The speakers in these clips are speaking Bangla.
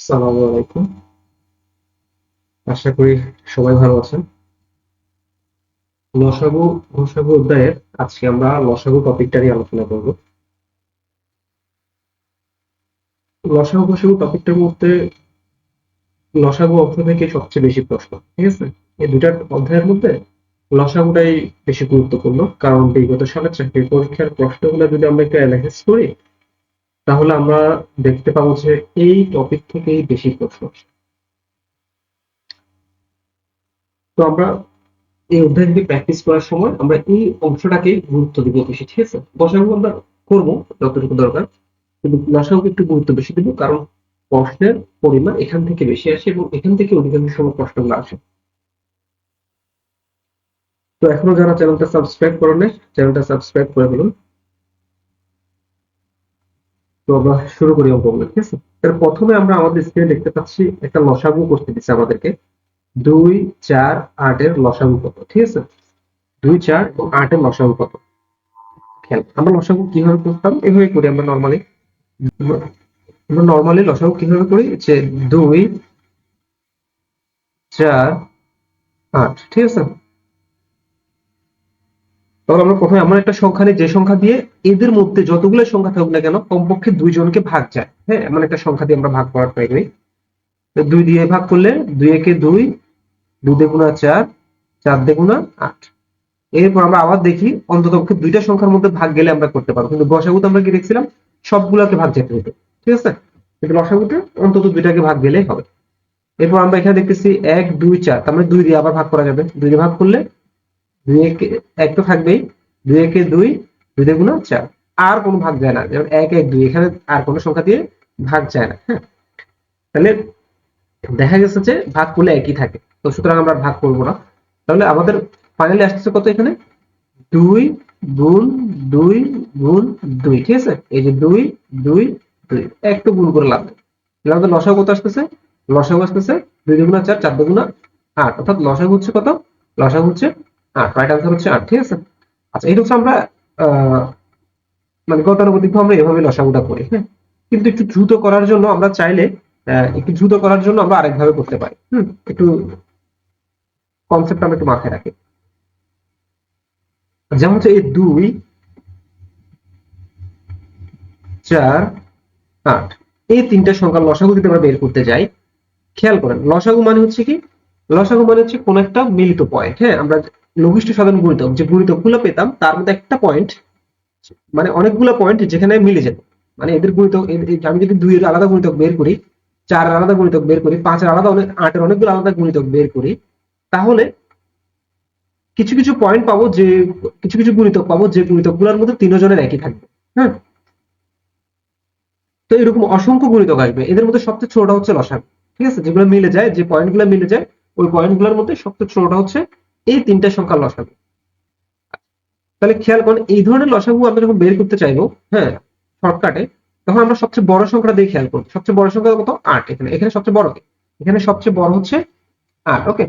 আসসালামু আলাইকুম। আশা করি সবাই ভালো আছেন। লসাগু ঘোষাগু অধ্যায়ের আজকে আমরা লসাগু টপিকটা নিয়ে আলোচনা করব। লসাগু ঘোষাগু টপিকটার মধ্যে লসাগু অংশ থেকে সবচেয়ে বেশি প্রশ্ন, ঠিক আছে? এই দুইটা অধ্যায়ের মধ্যে লসাগুটাই বেশি গুরুত্বপূর্ণ, কারণ বিগত সালের চাকরি পরীক্ষার প্রশ্নগুলো যদি আমরা একটু অ্যানালাইসিস করি তাহলে আমরা দেখতে পাবো যে এই টপিক থেকেই বেশি প্রশ্ন আসে। তো আমরা এই অধ্যায় থেকে প্র্যাকটিস করার সময় আমরা এই অংশটাকে গুরুত্ব দিব বেশি, ঠিক আছে? লসাগু আমরা করবো যতটুকু দরকার, কিন্তু লসাগুকে একটু গুরুত্ব বেশি দিব, কারণ প্রশ্নের পরিমাণ এখান থেকে বেশি আসে এবং এখান থেকে অধিকাংশ সময় প্রশ্নগুলো আসে। তো এখনো যারা চ্যানেলটা সাবস্ক্রাইব করেন নাই, চ্যানেলটা সাবস্ক্রাইব করে ফেলুন। তো আমরা শুরু করি অঙ্কগুলো, ঠিক আছে? এর প্রথমে আমরা আমাদের স্ক্রিনে দেখতে পাচ্ছি একটা লসাগু করতে দিচ্ছে আমাদেরকে। 2, 4, 8 এর লসাগু কত, ঠিক আছে? 2, 4 এবং 8 এর লসাগু কত? খেয়াল, আমরা লসাগু কিভাবে করতাম, এভাবে করি আমরা নর্মালি। আমরা নর্মালি লসাগু কিভাবে করি, যে 2, 4, 8, ঠিক আছে? তখন আমরা প্রথমে এমন একটা সংখ্যা নিই যে সংখ্যা দিয়ে এদের মধ্যে যতগুলো সংখ্যা থাকুক না কেন কমপক্ষে দুইজনকে ভাগ যায়। হ্যাঁ, এমন একটা সংখ্যা দিয়ে আমরা ভাগ করার ট্রাই করি। 2 দিয়ে ভাগ করলে 2 একে 2, 2 দিয়ে গুণা 4, 4 দিয়ে গুণা 8। এরপর আমরা আবার দেখি অন্ততপক্ষে দুইটা সংখ্যার মধ্যে ভাগ গেলে আমরা করতে পারবো, কিন্তু গসাগুতে আমরা কি দেখছিলাম, সবগুলাকে ভাগ যেতে হতো, ঠিক আছে? কিন্তু লসাগুতে অন্তত দুইটাকে ভাগ গেলেই হবে। এরপর আমরা এখানে দেখতেছি 1, 2, 4, তার মানে 2 দিয়ে আবার ভাগ করা যাবে। 2 দিয়ে ভাগ করলে 2 একে 1 তো থাকবেই, 2 একে 2, 2 দিয়ে গুণা 4। আর কোনো ভাগ যায় না, যেমন 1, 1, 2, এখানে আর কোনো সংখ্যা দিয়ে ভাগ যায় না। হ্যাঁ, তাহলে দেখা গেছে যে ভাগ করলে একই থাকে, তো সুতরাং আমরা ভাগ করবো না। তাহলে আমাদের ফাইনালি আসতেছে কত এখানে, 2 গুণ 2 গুণ 2, ঠিক আছে? এই যে 2, 2, 2 একটু গুণ করে লাভ নেই। তাহলে আমাদের লসাগু কত আসতেছে, লসাগু আসতেছে 2 দিয়ে গুণা 4, 4 দিয়ে গুণা 8, অর্থাৎ লসাগু হচ্ছে কত, লসাগু হচ্ছে 8। রাইট আনসার হচ্ছে 8, ঠিক আছে? আচ্ছা, এটা হচ্ছে আমরা আহ মানে গতানুগতিক আমরা এভাবে লসাগুটা করি। হ্যাঁ, কিন্তু একটু দ্রুত করার জন্য আমরা চাইলে একটু দ্রুত করার জন্য আমরা আরেকভাবে করতে পারি। একটু কনসেপ্ট আমরা একটু মাথায় রাখি। যেমন হচ্ছে এই 2, 4, 8 এই তিনটা সংখ্যার লসাগু যদি আমরা বের করতে যাই, খেয়াল করেন লসাগু মানে হচ্ছে কি, লসাগু মানে হচ্ছে কোন একটা মিলিত পয়েন্ট। হ্যাঁ, আমরা লঘিষ্ঠ সাধারণ গুণিতক যে গুণিতকগুলো পেতাম তার মধ্যে একটা পয়েন্ট, মানে অনেকগুলো পয়েন্ট যেখানে মিলে যেত। মানে এদের গুণিতক আমি যদি 2 এর আলাদা গুণিতক বের করি, 4 এর আলাদা গুণিতক বের করি, 5 এর আলাদা, 8 এর অনেকগুলো আলাদা গুণিতক বের করি, তাহলে কিছু কিছু পয়েন্ট পাবো, যে কিছু কিছু গুণিতক পাবো যে গুণিতকগুলোর মধ্যে তিনজনের একই থাকবে। হ্যাঁ, তো এরকম অসংখ্য গুণিতক আসবে, এদের মধ্যে সবচেয়ে ছোটটা হচ্ছে লসাগু, ঠিক আছে? যেগুলো মিলে যায়, যে পয়েন্টগুলো মিলে যায়, ওই পয়েন্টগুলোর মধ্যে সবচেয়ে ছোটটা হচ্ছে এই তিনটা সংখ্যার লসাগু। তাহলে খেয়াল করুন, এই ধরনের লসাগু আমরা যখন বের করতে চাইবো, হ্যাঁ, শর্টকাটে, তখন আমরা সবচেয়ে বড় সংখ্যাটা দিয়ে খেয়াল করবো। সবচেয়ে বড় সংখ্যা কত, 8। এখানে এখানে সবচেয়ে বড়, এখানে সবচেয়ে বড় হচ্ছে 8। ওকে,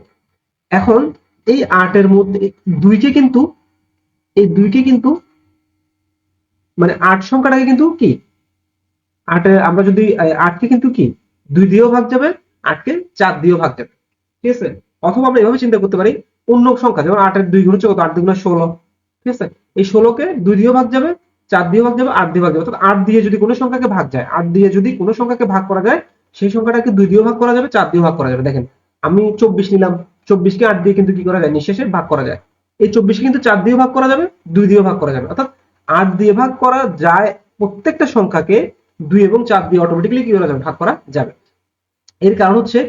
এখন এই 8 এর মধ্যে দুইকে কিন্তু, এই দুইকে কিন্তু মানে 8 সংখ্যাটাকে কিন্তু কি, 8 আমরা যদি 8 কে কিন্তু কি 2 দিয়েও ভাগ যাবে, 8 কে 4 দিয়েও ভাগ যাবে, ঠিক আছে? অথবা আমরা এভাবে চিন্তা করতে পারি, অন্য সংখ্যা যেমন 8 এর 2 গুণ হচ্ছে কত, 8 2 16, ঠিক আছে? এই 16 কে 2 দিয়েও ভাগ যাবে, 4 দিয়েও ভাগ যাবে, 8 দিয়ে ভাগ যাবে। অর্থাৎ 8 দিয়ে যদি কোনো সংখ্যাকে ভাগ যায়, 8 দিয়ে যদি কোনো সংখ্যাকে ভাগ করা যায়, সেই সংখ্যাটাকে 2 দিয়েও ভাগ করা যাবে, 4 দিয়েও ভাগ করা যাবে। দেখেন, আমি 24 নিলাম, 24 কে 8 দিয়ে কিন্তু কি করা যায়, নিঃশেষে ভাগ করা যায়। এই 24 কে কিন্তু 4 দিয়েও ভাগ করা যাবে, 2 দিয়েও ভাগ করা যাবে। অর্থাৎ 8 দিয়ে ভাগ করা যায় প্রত্যেকটা সংখ্যাকে 2 এবং 4 দিয়ে অটোমেটিক্যালি কি করা যাবে, ভাগ করা যাবে। এর কারণ হচ্ছে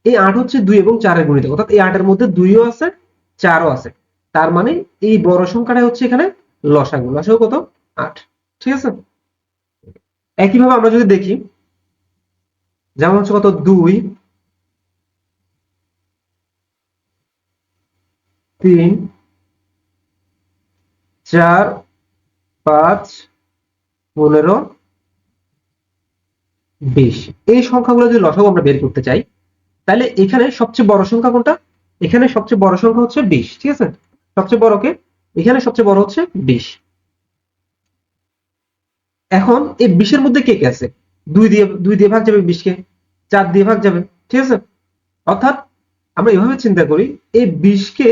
এই 8 হচ্ছে 2 এবং 4 এর গুণিতক, অর্থাৎ এই 8 এর মধ্যে 2 ও আছে, 4 ও আছে। তার মানে এই বড় সংখ্যাটা হচ্ছে এখানে লসাগু। লসাগু কত, 8, ঠিক আছে? একইভাবে আমরা যদি দেখি, যেমন হচ্ছে কত, 2, 3, 4, 5, 15, 20 এই সংখ্যাগুলো যদি লসাগু আমরা বের করতে চাই, তাহলে এখানে সবচেয়ে বড় সংখ্যা কোনটা, এখানে সবচেয়ে বড় সংখ্যা হচ্ছে 20, ঠিক আছে? সবচেয়ে বড় কে, এখানে সবচেয়ে বড় হচ্ছে 20। এখন এই 20 এর মধ্যে কে কে আছে, 2 দিয়ে ভাগ যাবে 20 কে, 4 দিয়ে ভাগ যাবে, ঠিক আছে। অর্থাৎ আমরা এভাবে চিন্তা করি, এই 20কে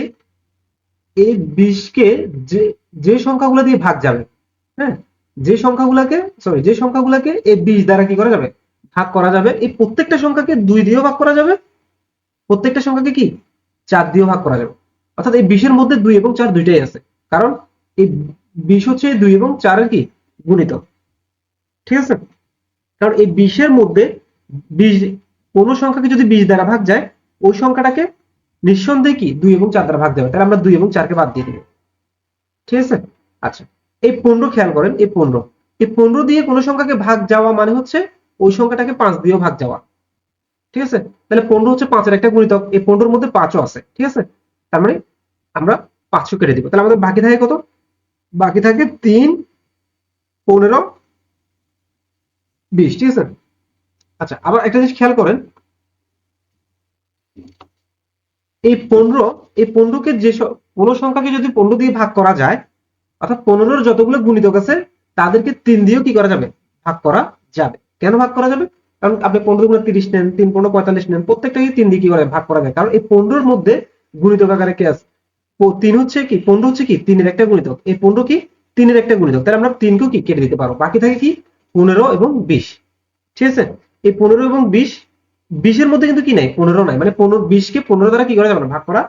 যে যে সংখ্যাগুলো দিয়ে ভাগ যাবে, হ্যাঁ, যে সংখ্যাগুলোকে এই 20 দ্বারা কি করা যাবে, ভাগ করা যাবে, এই প্রত্যেকটা সংখ্যাকে 2 দিয়েও ভাগ করা যাবে, প্রত্যেকটা সংখ্যাকে কি 4 দিয়েও ভাগ করা যাবে। অর্থাৎ এই 20 এর মধ্যে 2 এবং 4 দুইটাই আছে, কারণ এই 20 হচ্ছে 2 এবং 4 এর কি গুণিতক, ঠিক আছে। কারণ এই 20 এর মধ্যে 20 কোন সংখ্যাকে যদি 20 দ্বারা ভাগ যায়, ওই সংখ্যাটাকে নিঃসন্দেহে কি 2 এবং 4 দ্বারা ভাগ যাবে, তাহলে আমরা 2 এবং 4 কে বাদ দিয়ে দিব, ঠিক আছে। আচ্ছা, এই 15 খেয়াল করেন, এই 15 দিয়ে কোন সংখ্যাকে ভাগ যাওয়া মানে হচ্ছে ওই সংখ্যাটাকে 5 দিয়েও ভাগ যাওয়া, ঠিক আছে। তাহলে 15 হচ্ছে 5 এর একটা গুণিতক, এই 15 এর মধ্যে 5ও আছে, ঠিক আছে। তার মানে আমরা 500 কেটে দিব, তাহলে আমাদের বাকি থাকে কত, বাকি থাকে 3, 15, 20, ঠিক আছে। আচ্ছা, আবার একটা জিনিস খেয়াল করেন, এই 15কে কোনো সংখ্যাকে যদি 15 দিয়ে ভাগ করা যায়, অর্থাৎ 15 যতগুলো গুণিতক আছে তাদেরকে 3 দিয়েও কি করা যাবে, ভাগ করা যাবে। কেন ভাগ করা যাবে, কারণ আপনি 15 গুণে 30 নেন, 3 15 45 নেন, প্রত্যেকটাকে 3 দিয়ে কি করে ভাগ করা যায়, কারণ এই 15 এর মধ্যে গুণিতক আকারে কি আছে, 3 হচ্ছে কি 15 হচ্ছে কি 3 এর একটা গুণিতক, এই 15 কি 3 এর একটা গুণিতক, তাহলে আমরা 3 কেও কি কেটে দিতে পারবো, বাকি থাকে কি 15 এবং 20, ঠিক আছে। এই 15 এবং 20 এর মধ্যে কিন্তু কি নাই, 15 নাই, মানে 20 কে 15 দ্বারা কি করা যাবে না, ভাগ করা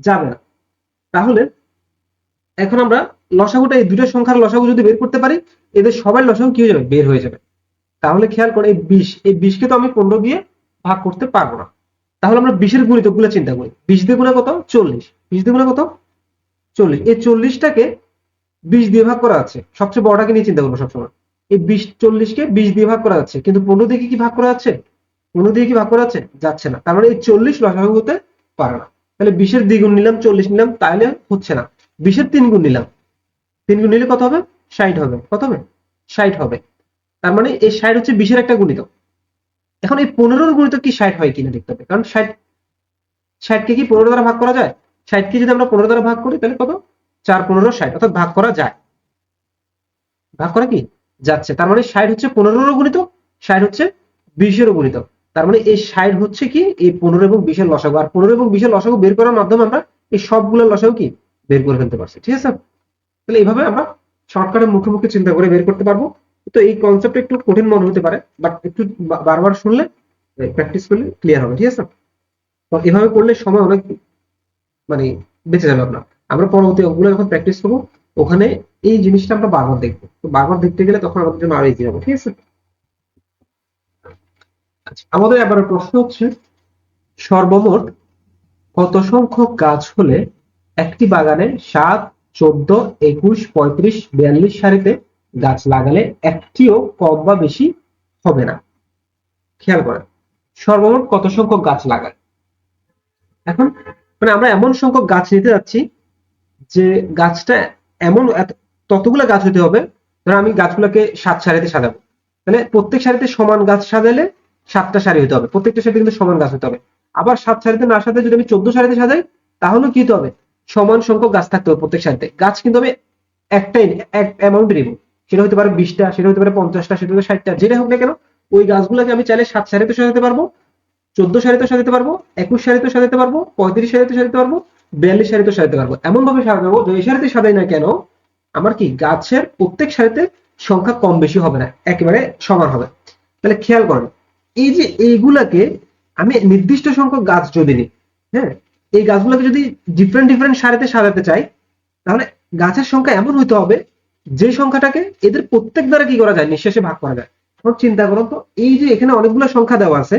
যাবে না। তাহলে এখন আমরা লসাগুটা, এই দুটো সংখ্যার লসাগু যদি বের করতে পারি, এদের সবার লসাগু কি হয়ে যাবে, বের হয়ে যাবে। তাহলে খেয়াল করে, এই 20 কে তো আমি 15 দিয়ে ভাগ করতে পারবো না, তাহলে আমরা 20 এর গুণিতক গুলো চিন্তা করি। 20 দিয়ে গুণে কত, 40, 20 দিয়ে গুণে কত 40, এই 40টাকে 20 দিয়ে ভাগ করা আছে, সবচেয়ে বড়টাকে নিয়ে চিন্তা করবো সবসময়। এই 40 কে 20 দিয়ে ভাগ করা যাচ্ছে, কিন্তু 15 দিয়ে কি ভাগ করা যাচ্ছে, 15 দিয়ে কি ভাগ করা যাচ্ছে, যাচ্ছে না। তার মানে এই 40 লসাগু হতে পারে না। তাহলে 20 এর দ্বিগুণ নিলাম, 40 নিলাম, তাহলে হচ্ছে না। 20 এর 3 গুণ নিলাম, 3 গুণ নিলে কত হবে, 60 হবে, কত হবে, 60 হবে। তার মানে এই 60 হচ্ছে 20 এর একটা গুণিতক। এখন এই 15 এর গুণিতক কি 60 হয় কিনা দেখতে হবে, কারণ 60 কে কি 15 দ্বারা ভাগ করা যায়, 60 কে যদি আমরা 15 দ্বারা ভাগ করি তাহলে কত, 4 15 60, অর্থাৎ ভাগ করা যায়, ভাগ করা কি যাচ্ছে। তার মানে 60 হচ্ছে 15 এর গুণিতক, 60 হচ্ছে 20 এর গুণিতক। তার মানে এই 60 হচ্ছে কি এই 15 এবং 20 এর লসাগু, আর 15 এবং 20 এর লসাগু বের করার মাধ্যমে আমরা এই সবগুলোর লসাগু কি বের করে ফেলতে পারছি, ঠিক আছে। তাহলে এইভাবে আমরা শর্টকাটের মুখে মুখে চিন্তা করে বের করতে পারবো। তো এই কনসেপ্ট একটু কঠিন মনে হতে পারে, বাট একটু বারবার শুনলে, প্র্যাকটিস করলে ক্লিয়ার হবে, ঠিক আছে। তো এভাবে করলে সময় অনেক মানে বেঁচে যাবে আপনার। আমরা পরবর্তী ওগুলো যখন প্র্যাকটিস করবো, ওখানে এই জিনিসটা আমরা বারবার দেখবো, তো বারবার দেখতে গেলে তখন আমাদের জন্য আরো ইজি হবে, ঠিক আছে। আচ্ছা, আমাদের এবার প্রশ্ন হচ্ছে, সর্বমোট কত সংখ্যক গাছ হলে একটি বাগানে 7, 14, 21, 35, 42 সারিতে গাছ লাগালে একটিও কম বা বেশি হবে না। খেয়াল করেন, সর্বমোট কত সংখ্যক গাছ লাগায়। এখন মানে আমরা এমন সংখ্যক গাছ নিতে যাচ্ছি যে গাছটা এমন ততগুলো গাছ হতে হবে, ধরো আমি গাছগুলোকে 7 সারিতে সাজাবো, তাহলে প্রত্যেক সারিতে সমান গাছ সাজালে 7টা সারি হতে হবে, প্রত্যেকটা সারিতে কিন্তু সমান গাছ হতে হবে। আবার 7 সারিতে না সাজাতে যদি আমি 14 সারিতে সাজাই, তাহলে কি হতে হবে, সমান সংখ্যক গাছ থাকতে হবে প্রত্যেক সারিতে। গাছ কিন্তু আমি একটাই এক অ্যামাউন্টে নিব, সেটা হতে পারে 20টা, সেটা হতে পারে 50টা, সেটা হতে পারে 60টা, যেটা হোক না কেন, ওই গাছগুলোকে আমি চাইলে 7 সারিতে সাজাতে পারবো, 14 সারিতে সাজাতে পারবো, 21 সারিতে সাজাতে পারবো, 35 সারিতে সাজাতে পারবো, 42 সারিতে সাজাতে পারবো। এমন ভাবে সাজাবো যে এই সারিতে সাজাই না কেন, আমার কি গাছের প্রত্যেক সারিতে সংখ্যা কম বেশি হবে না, একেবারে সমান হবে। তাহলে খেয়াল করেন, এই যে এইগুলাকে আমি নির্দিষ্ট সংখ্যক গাছ যদি নিই, হ্যাঁ, এই গাছগুলোকে যদি ডিফারেন্ট ডিফারেন্ট সারিতে সাজাতে চাই, তাহলে গাছের সংখ্যা এমন হইতে হবে যে সংখ্যাটাকে এদের প্রত্যেক দ্বারা কি করা যায়, নিঃশেষে ভাগ করা যায়। এখন চিন্তা করুন তো, এই যে এখানে অনেকগুলো সংখ্যা দেওয়া আছে,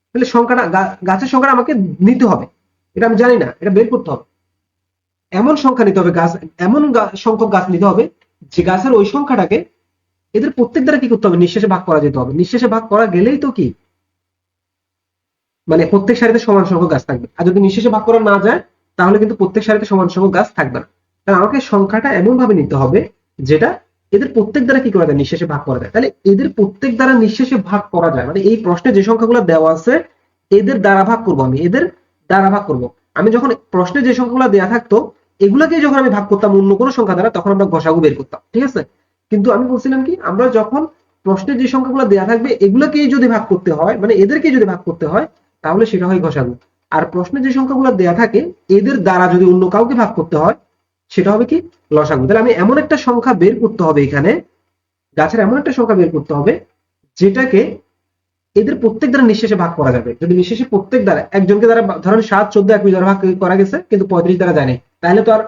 তাহলে সংখ্যাটা গাছের সংখ্যাটা আমাকে নিতে হবে, এটা আমি জানি না, এটা বের করতে হবে। এমন সংখ্যা নিতে হবে, গাছ এমন সংখ্যক গাছ নিতে হবে যে গাছের ওই সংখ্যাটাকে এদের প্রত্যেক দ্বারা কি করতে হবে, নিঃশেষে ভাগ করা যেতে হবে। নিঃশেষে ভাগ করা গেলেই তো কি মানে প্রত্যেক সারিতে সমান সংখ্যক গাছ থাকবে, আর যদি নিঃশেষে ভাগ করা না যায় তাহলে কিন্তু প্রত্যেক সারিতে সমান সংখ্যক গাছ থাকবে না। তাহলে আমাকে সংখ্যাটা এমন ভাবে নিতে হবে যেটা এদের প্রত্যেক দ্বারা কি করা যায়, নিঃশেষে ভাগ করা যায়। তাহলে এদের প্রত্যেক দ্বারা নিঃশেষে ভাগ করা যায়, মানে এই প্রশ্নে যে সংখ্যাগুলো দেওয়া আছে এদের দ্বারা ভাগ করবো, আমি এদের দ্বারা ভাগ করব। আমি যখন প্রশ্নে যে সংখ্যাগুলো দেওয়া থাকতো এগুলাকে যখন আমি ভাগ করতাম অন্য কোনো সংখ্যা দ্বারা, তখন আমরা গসাগু বের করতাম, ঠিক আছে। কিন্তু আমি বলছিলাম কি, আমরা যখন প্রশ্নে যে সংখ্যাগুলো দেওয়া থাকবে এগুলোকেই যদি ভাগ করতে হয়, মানে এদেরকে যদি ভাগ করতে হয়, তাহলে সেটা হয় গসাগু। আর প্রশ্নে যে সংখ্যাগুলো দেওয়া থাকে এদের দ্বারা যদি অন্য কাউকে ভাগ করতে হয় সেটা হবে কি লসাগু। তাহলে আমি এমন একটা সংখ্যা বের করতে হবে, এখানে গাছের এমন একটা সংখ্যা বের করতে হবে যেটাকে এদের প্রত্যেক দ্বারা নিঃশেষে ভাগ করা যাবে। যদি নিঃশেষে প্রত্যেক দ্বারা একজনকে দ্বারা ধরেন 7, 14, 21 দ্বারা ভাগ করা গেছে কিন্তু 35 দ্বারা যায় নাই, তাহলে তো আর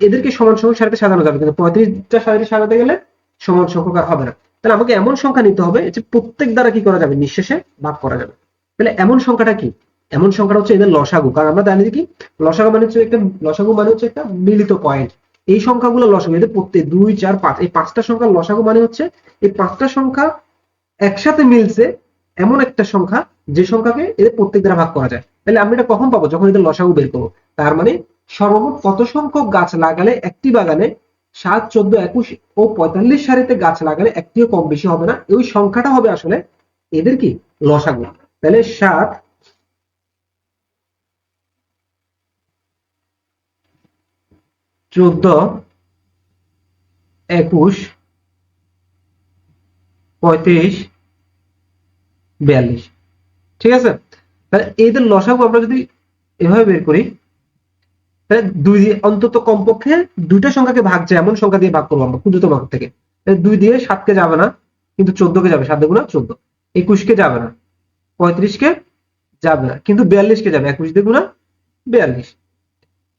এদেরকে সমান সংখ্যক সারিতে সাজানো যাবে, কিন্তু 35টা সারিতে সাজাতে গেলে সমান সংখ্যক আর হবে না। তাহলে আমাকে এমন সংখ্যা নিতে হবে যে প্রত্যেক দ্বারা কি করা যাবে, নিঃশেষে ভাগ করা যাবে। তাহলে এমন সংখ্যাটা কি? এমন সংখ্যাটা হচ্ছে এদের লসাগু। কারণ আমরা জানি কি লসাগু মানে হচ্ছে একটা মিলিত পয়েন্ট। এই সংখ্যাগুলো লসাগু, এদের প্রত্যেক 2, 4, 5 এই 5টা সংখ্যার লসাগু মানে হচ্ছে এই 5টা সংখ্যা একসাথে মিলছে এমন একটা সংখ্যা যে সংখ্যাকে এদের প্রত্যেক দ্বারা ভাগ করা যায়। তাহলে আমরা এটা কখন পাবো? যখন এদের লসাগু বের করবো। তার মানে সর্বমোট কত সংখ্যক গাছ লাগালে একটি বাগানে 7, 14, 21 ও 45 সারিতে গাছ লাগালে একটিও কম বেশি হবে না, ওই সংখ্যাটা হবে আসলে এদের কি লসাগু। তাহলে 7, 14, 21, 35, 42। ঠিক আছে? তাহলে এদের লসাগু আমরা যদি এভাবে বের করি, তাহলে অন্তত কমপক্ষে দুইটা সংখ্যাকে ভাগ যায় এমন সংখ্যা দিয়ে ভাগ করবো আমরা ক্ষুদ্রতম ভাগ থেকে। 2 দিয়ে 7 কে যাবে না, কিন্তু 14 কে যাবে। 7 দুগুণা 14। 21 কে যাবে না, 35 কে যাবে না, কিন্তু 42 কে যাবে। 21 দুগুণা 42।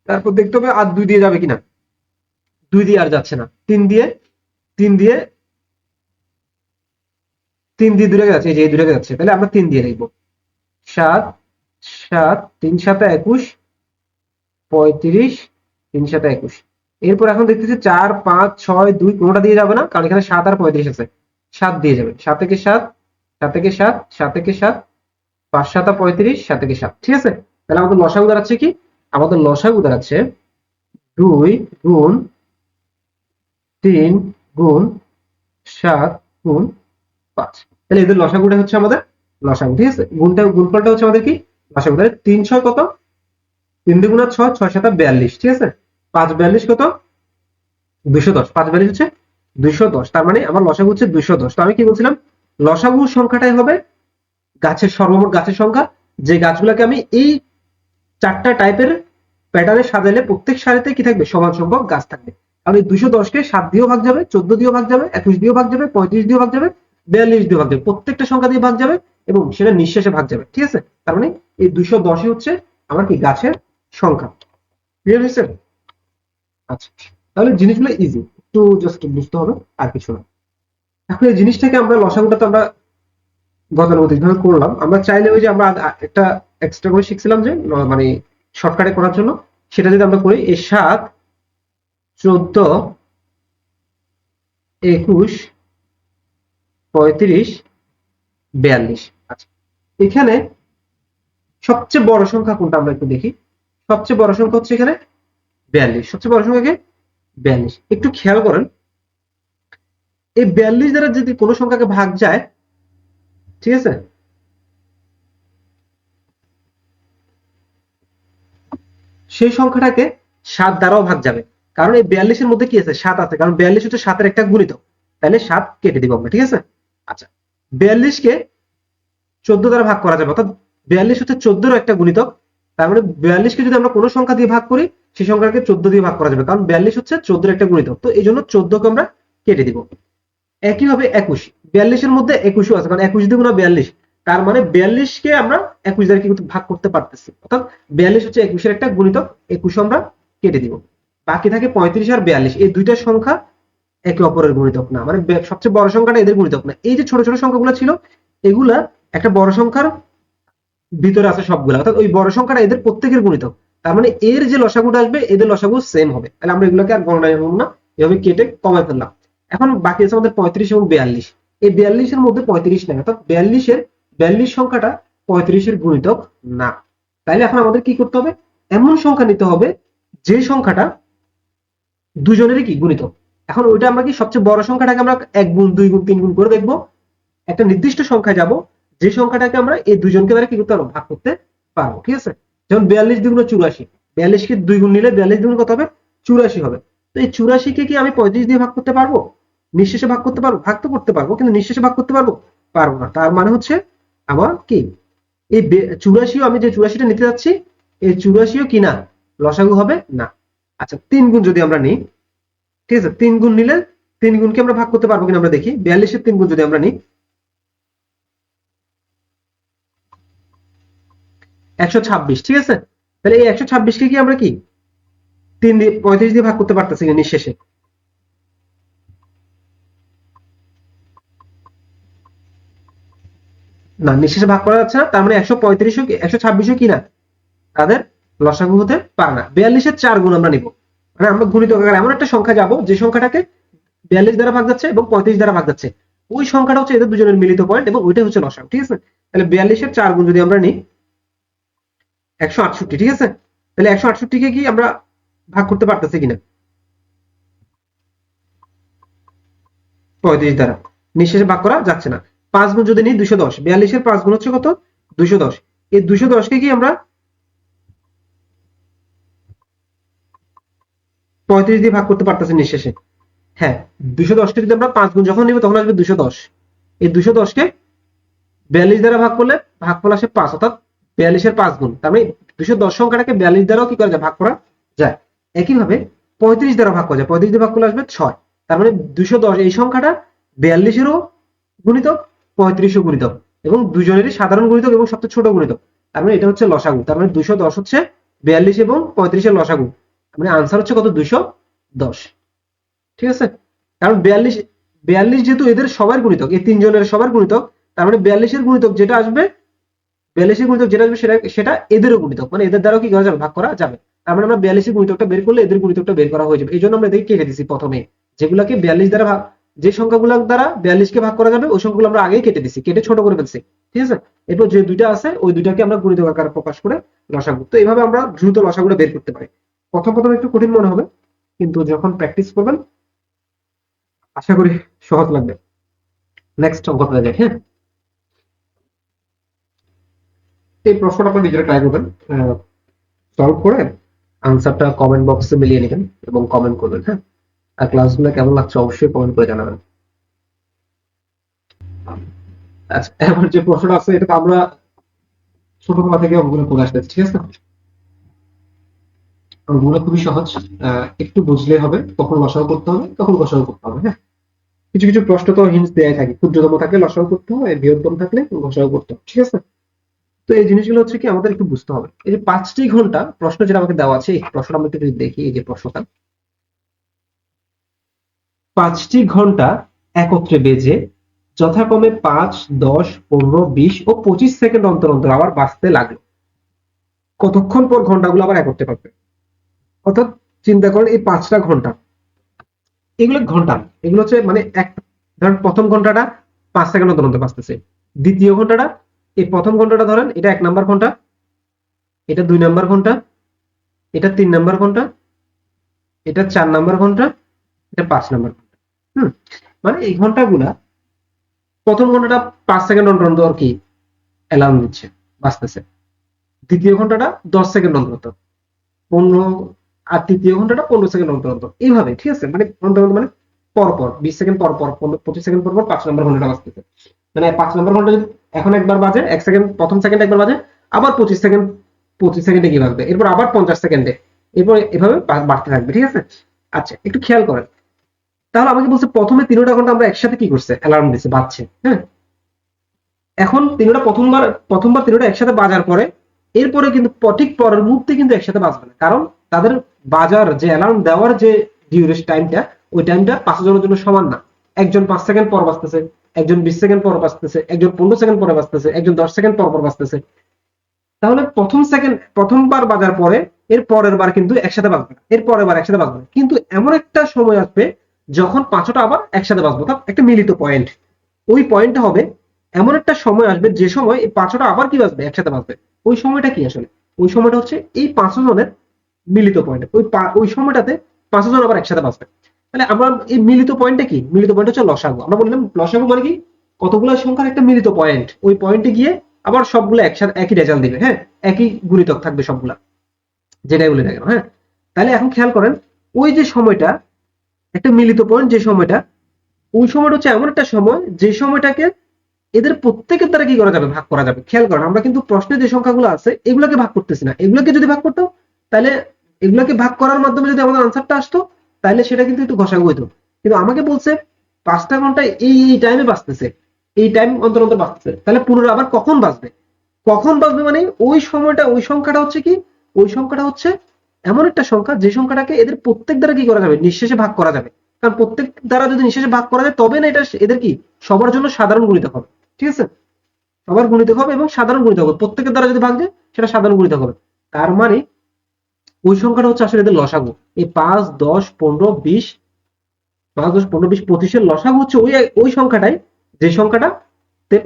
তারপর দেখতে হবে আর 2 দিয়ে যাবে কিনা। 2 দিয়ে আর যাচ্ছে না। 3 দিয়ে 3 দিয়ে 3 দিয়ে 2 রেখে যাচ্ছে, এই যে এই 2 রেখে যাচ্ছে। তাহলে আমরা 3 দিয়ে লিখবো। 7, 7, 3 7 21, 35, 3 7 21। এরপর এখন দেখতেছি 4, 5, 6, 2 কোনোটা দিয়ে যাবে না, কারণ এখানে 7 আর 35 আছে। 7 দিয়ে যাবে। 7 থেকে 7, 7 থেকে 7, 7 থেকে 7, 5 7 35, 7 থেকে 7। ঠিক আছে? তাহলে আমাদের লসাগু দাঁড়াচ্ছে কি? আমাদের লসাগু দাঁড়াচ্ছে 2 গুণ 3 গুণ 7 গুণ 5। তাহলে এদের লসাগুটা হচ্ছে আমাদের লসাগু। ঠিক আছে? গুণফলটা হচ্ছে আমাদের কি লসাগু। তাহলে 3 6 কত? 3 দুগুণা 6, 6 7 42। ঠিক আছে? 5 42 কত? 210। 5 42 হচ্ছে 210। তার মানে আমার লসাগু হচ্ছে 210। তো আমি কি বলছিলাম, লসাগু সংখ্যাটাই হবে গাছের সর্বমোট গাছের সংখ্যা, যে গাছগুলোকে আমি এই 4টা টাইপের প্যাটার্নে সাজালে প্রত্যেক সারিতে কি থাকবে, সমান সংখ্যক গাছ থাকবে। কারণ এই 210 কে 7 দিয়েও ভাগ যাবে, 14 দিয়েও ভাগ যাবে, 21 দিয়েও ভাগ যাবে, 35 দিয়েও ভাগ যাবে, 42 দিয়েও ভাগ যাবে, প্রত্যেকটা সংখ্যা দিয়ে ভাগ যাবে এবং সেটা নিঃশেষে ভাগ যাবে। ঠিক আছে? তার মানে এই 210 হচ্ছে আমার কি গাছের সংখ্যা। ক্লিয়ার হয়েছে? আচ্ছা, তাহলে জিনিসগুলো ইজি, একটু জাস্ট বুঝতে হবে আর কিছু না। এখন এই জিনিসটাকে আমরা লসাগুটা তো আমরা গতানুগতিক ভাবে করলাম। আমরা চাইলে ওই যে আমরা একটা এক্সট্রা করে শিখছিলাম যে মানে শর্টকাটে করার জন্য, সেটা যদি আমরা করি, এই 7, 14, 21, 35, 42। আচ্ছা, এখানে সবচেয়ে বড় সংখ্যা কোনটা আমরা একটু দেখি। সবচেয়ে বড় সংখ্যা হচ্ছে এখানে 42। সবচেয়ে বড় সংখ্যা কে? 42। একটু খেয়াল করেন, এই 42 দ্বারা যদি কোনো সংখ্যাকে ভাগ যায়, ঠিক আছে, সেই সংখ্যাটাকে 7 দ্বারাও ভাগ যাবে। কারণ এই 42 এর মধ্যে কি আছে, 7 আছে। কারণ 42 হচ্ছে 7 এর একটা গুণিতক। তাহলে 7 কেটে দিব আমরা। ঠিক আছে? আচ্ছা, 42 কে 14 দ্বারা ভাগ করা যাবে, অর্থাৎ 42 হচ্ছে 14 এর একটা গুণিতক। তার মানে 42 কে যদি আমরা কোনো সংখ্যা দিয়ে ভাগ করি, সেই সংখ্যাকে 14 দিয়ে ভাগ করা যাবে, কারণ 42 হচ্ছে 14 এর একটা গুণিতক। তো এই জন্য 14 কে আমরা কেটে দিব। একইভাবে 21, 42 এর মধ্যে 21ও আছে, কারণ 21 দ্বিগুণা 42। তার মানে 42 কে আমরা 21 দ্বারা কিন্তু ভাগ করতে পারতেছি, অর্থাৎ 42 হচ্ছে 21 এর একটা গুণিতক। 21 আমরা কেটে দিব। বাকি থাকে 35 আর 42। এই দুইটা সংখ্যা একে অপরের গুণিতক না, মানে সবচেয়ে বড় সংখ্যাটা এদের গুণিতক না। এই যে ছোট ছোট সংখ্যাগুলো ছিল, এগুলা একটা বড় সংখ্যার ভিতরে আছে সবগুলা, অর্থাৎ ওই বড় সংখ্যাটা এদের প্রত্যেকের গুণিতক। তার মানে এর যে লসাগুটা আসবে এদের লসাগু সেম হবে। তাহলে আমরা এগুলোকে আর গণনা করব না, এভাবে কেটে কমায় ফেললাম। এখন বাকি আছে আমাদের 35 এবং 42। এই 42 এর মধ্যে 35 নাই, অর্থাৎ 42 সংখ্যাটা 35 এর গুণিতক না। তাইলে এখন আমাদের কি করতে হবে, এমন সংখ্যা নিতে হবে যে সংখ্যাটা দুজনেরই কি গুণিতক। এখন ওইটা আমরা কি সবচেয়ে বড় সংখ্যাটাকে আমরা 1 গুণ 2 গুণ 3 গুণ করে দেখবো, একটা নির্দিষ্ট সংখ্যায় যাব যে সংখ্যাটাকে আমরা এই দুজনকে দ্বারা কি করতে পারবো, ভাগ করতে পারবো। ঠিক আছে? যেমন 42 দ্বিগুণ 84। 42 কে 2 গুণ নিলে 42 দ্বিগুণ কত হবে, 84 হবে। তো এই 84 কে কি আমি 35 দিয়ে ভাগ করতে পারবো? নিঃশেষে ভাগ করতে পারবো? ভাগ তো করতে পারবো, কিন্তু নিঃশেষে ভাগ করতে পারবো? পারবো না। তার মানে হচ্ছে আমার কি এই 84, আমি যে 84টা নিতে যাচ্ছি এই 84ও কি না লসাগু হবে না। আচ্ছা 3 গুণ যদি আমরা নিই, ঠিক আছে, 3 গুণ নিলে 3 গুণকে আমরা ভাগ করতে পারবো কিনা আমরা দেখি। 42 এর 3 গুণ যদি আমরা নিই 126, ঠিক আছে। তাহলে এই 126 কে কি আমরা কি 3 দিয়ে 35 দিয়ে ভাগ করতে পারতেছি না নিঃশেষে? না, নিঃশেষে ভাগ করা যাচ্ছে না। তার মানে 135ও 126ও কি না তাদের লসাগু হতে পারে না। 42-এর 4 গুণ আমরা নিব, মানে আমরা গুণিতক আকারে এমন একটা সংখ্যা যাব যে সংখ্যাটাকে 42 দ্বারা ভাগ যাচ্ছে এবং 35 দ্বারা ভাগ যাচ্ছে, ওই সংখ্যাটা হচ্ছে এদের দুজনের মিলিত পয়েন্ট এবং ওইটাই হচ্ছে লসাগু, ঠিক আছে। তাহলে 42-এর 4 গুণ যদি আমরা নিই 168, ঠিক আছে। তাহলে 168 কে কি আমরা ভাগ করতে পারতেছি কিনা 35 দ্বারা? নিঃশেষে ভাগ করা যাচ্ছে না। 5 গুণ যদি নিই 210, 42-এর 5 গুণ হচ্ছে কত 210। এই 210 কে কি আমরা 35 দিয়ে ভাগ করতে পারতেছি নিঃশেষে? হ্যাঁ, 210 কে যদি আমরা 5 গুণ যখন নিব তখন আসবে 210। এই 210 কে 42 দ্বারা ভাগ করলে ভাগফল আসে 5, অর্থাৎ 42-এর 5 গুণ। তার মানে 210 সংখ্যাটাকে 42 দ্বারাও কি করা যায় ভাগ করা যায়। একইভাবে 35 দ্বারা ভাগ করা যায়, 35 দিয়ে ভাগ করলে আসবে 6। তার মানে 210 এই সংখ্যাটা 42-এরও গুণিতক, 35-ও গুণিতক এবং দুজনেরই সাধারণ গুণিতক এবং সবচেয়ে ছোট গুণিতক। তার মানে এটা হচ্ছে লসাগু। তার মানে 210 হচ্ছে 42 এবং 35-এর লসাগু। মানে আনসার হচ্ছে কত 210, ঠিক আছে। কারণ 42 যেহেতু এদের সবার গুণিতক, এই তিনজনের সবার গুণিতক, তার মানে 42-এর গুণিতক যেটা আসবে, 42-এর গুণিতক যেটা আসবে সেটা সেটা এদেরও গুণিতক, মানে এদের দ্বারাও কি করা যাবে ভাগ করা যাবে। তার মানে আমরা 42-এর গুণিতকটা বের করলে এদের গুণিতকটা বের করা হয়ে যাবে। এই জন্য আমরা এদেরকে কেটে দিছি প্রথমে, যেগুলাকে 42 দ্বারা ভাগ, যে সংখ্যাগুলো দ্বারা 42-কে ভাগ করা যাবে ওই সংখ্যাগুলো আমরা আগেই কেটে দিছি, কেটে ছোট করে ফেলছি, ঠিক আছে। এরপর যে দুইটা আছে ওই দুইটাকে আমরা গুণিতক আকারে প্রকাশ করে লসাগু। তো এইভাবে আমরা দ্রুত লসাগুটা বের করতে পারি। প্রথম প্রথম একটু কঠিন মনে হবে, কিন্তু যখন প্র্যাকটিস করবেন আশা করি সহজ লাগবে। নেক্সট অঙ্কটা যাই, হ্যাঁ। এই প্রশ্নটা আপনি নিজেরা ট্রাই করবেন, সলভ করে আনসারটা কমেন্ট বক্সে মিলিয়ে নেবেন এবং কমেন্ট করবেন, হ্যাঁ। আর ক্লাসগুলো কেমন লাগছে অবশ্যই কমেন্ট করে জানাবেন। আচ্ছা, এবার যে প্রশ্নটা আছে এটা তো আমরা ছোটবেলা থেকে অঙ্কগুলো করে আসতেছি, ঠিক আছে। অঙ্কগুলো খুবই সহজ, একটু বুঝলে হবে, কখন লসাগু করতে হবে কখন গসাগু করতে হবে, হ্যাঁ। কিছু কিছু প্রশ্ন তো হিন্টস দেয়াই থাকে, ক্ষুদ্রতম থাকলে লসাগু করতে হবে, বৃহত্তম থাকলে গসাগু করতে হবে, ঠিক আছে। তো এই জিনিসগুলো হচ্ছে কি আমাদের একটু বুঝতে হবে। এই যে 5টি ঘন্টা প্রশ্ন যেটা আমাকে দেওয়া আছে, এই প্রশ্নটা আমরা একটু দেখি। এই যে প্রশ্নটা, 5টি ঘন্টা একত্রে বেজে যথাক্রমে 5, 10, 15, 20 ও 25 সেকেন্ড অন্তর অন্তর আবার বাজতে লাগলো, কতক্ষণ পর ঘন্টাগুলো আবার একত্রে পাবে? অর্থাৎ চিন্তা করেন এই 5টা ঘন্টা, এগুলো ঘন্টা, এগুলো হচ্ছে মানে এক, ধরেন প্রথম ঘন্টাটা 5 সেকেন্ড অন্তর অন্তর বাজতেছে, দ্বিতীয় ঘন্টাটা, এই প্রথম ঘন্টাটা ধরেন এটা 1 নাম্বার ঘন্টা, এটা 2 নাম্বার ঘন্টা, এটা 3 নাম্বার ঘন্টা, এটা 4 নাম্বার ঘন্টা, এটা 5 নাম্বার ঘন্টা। মানে এই ঘন্টাগুলা প্রথম ঘন্টাটা 5 সেকেন্ড অন্তর অন্তর কি অ্যালার্ম দিচ্ছে, বাজতেছে। দ্বিতীয় ঘন্টাটা 10 সেকেন্ড অন্তর অন্তর, 15, আর তৃতীয় ঘন্টাটা 15 সেকেন্ড অন্তর অন্তর, এইভাবে, ঠিক আছে। মানে অন্তর অন্তর মানে পর পর 20 সেকেন্ড পর পর, 25 সেকেন্ড পর পর 5 নম্বর ঘন্টাটা বাজতেছে। মানে 5 নম্বর ঘন্টা যদি এখন একবার বাজে, 1 সেকেন্ড প্রথম সেকেন্ড একবার বাজে, আবার 25 সেকেন্ডে কি বাজবে, এরপর আবার 50 সেকেন্ডে, এরপর এভাবে বাড়তে থাকবে, ঠিক আছে। আচ্ছা একটু খেয়াল করেন, তাহলে আমাকে বলছে প্রথমে 3টা ঘন্টা আমরা একসাথে কি করছে অ্যালার্ম দিচ্ছে, বাজছে, হ্যাঁ। এখন 3টা প্রথমবার 3টা একসাথে বাজার পরে এরপরে কিন্তু ঠিক পরের মুহূর্তে কিন্তু একসাথে বাজবে না, কারণ তাদের বাজার যে অ্যালার্ম দেওয়ার যে ডিউরেশন টাইমটা, ওই টাইমটা 5 জনের জন্য সমান না। একজন 5 সেকেন্ড পর বাজতেছে, একজন 20 সেকেন্ড পর বাজতেছে, একজন 15 সেকেন্ড পরে বাজতেছে, একজন 10 সেকেন্ড পর পর বাজতেছে। তাহলে প্রথমবার বাজার পরে এর পরের বার কিন্তু একসাথে বাজবে না, এর পরের বার একসাথে বাজবে না, কিন্তু এমন একটা সময় আসবে যখন 5টা আবার একসাথে বাজবে, অর্থাৎ একটা মিলিত পয়েন্ট। ওই পয়েন্টটা হবে এমন একটা সময় আসবে যে সময় এই 5টা আবার কি বাজবে, একসাথে বাজবে। ওই সময়টা কি আসলে? ওই সময়টা হচ্ছে এই 5 জনের মিলিত পয়েন্ট। ওই সময়টাতে 5 জন আবার একসাথে বাজবে। তাহলে আমরা এই মিলিত পয়েন্টটা কি? মিলিত পয়েন্ট হচ্ছে লসাগু। আমরা বললাম লসাগু মানে কি, কতগুলো সংখ্যার একটা মিলিত পয়েন্ট, ওই পয়েন্টে গিয়ে আবার সবগুলো একসাথে একই রেজাল্ট দিবে, হ্যাঁ, একই গুণিতক থাকবে সবগুলা, যেটাই বলে দেখেন, হ্যাঁ। তাহলে এখন খেয়াল করেন ওই যে সময়টা একটা মিলিত পয়েন্ট, যে সময়টা ওই সময়টা হচ্ছে এমন একটা সময় যে সময়টাকে এদের প্রত্যেকের দ্বারা কি করা যাবে, ভাগ করা যাবে। খেয়াল করেন, আমরা কিন্তু প্রশ্নে যে সংখ্যাগুলো আছে এগুলোকে ভাগ করতেছি না। এগুলোকে যদি ভাগ করতাম তাহলে এগুলোকে ভাগ করার মাধ্যমে যদি আমাদের আনসারটা আসতো তাহলে সেটা কিন্তু একটু ঘষাঘষি হইতো। কিন্তু আমাকে বলছে 5টা ঘন্টা এই টাইমে বাঁচতেছে, এই টাইম অন্তর অন্তর বাঁচতেছে, তাহলে পুনরায় আবার কখন বাঁচবে? কখন বাঁচবে মানে ওই সময়টা, ওই সংখ্যাটা হচ্ছে কি, ওই সংখ্যাটা হচ্ছে এমন একটা সংখ্যা যে সংখ্যাটাকে এদের প্রত্যেক দ্বারা কি করা যাবে, নিঃশেষে ভাগ করা যাবে। কারণ প্রত্যেক দ্বারা যদি নিঃশেষে ভাগ করা যায় তবে না এটা এদের কি সবার জন্য সাধারণ গুণিতক হবে। ঠিক আছে, সবার গুণিতক হবে এবং সাধারণ গুণিতক হবে। প্রত্যেকের দ্বারা যদি ভাগ যায় সেটা সাধারণ গুণিতক হবে। তার মানে ওই সংখ্যাটা হচ্ছে আসলে এদের লসাগু। এই 5, 10, 15, 20, 5, 10, 15, 20, 25-এর লসাগু হচ্ছে ওই ওই সংখ্যাটাই যে সংখ্যাটা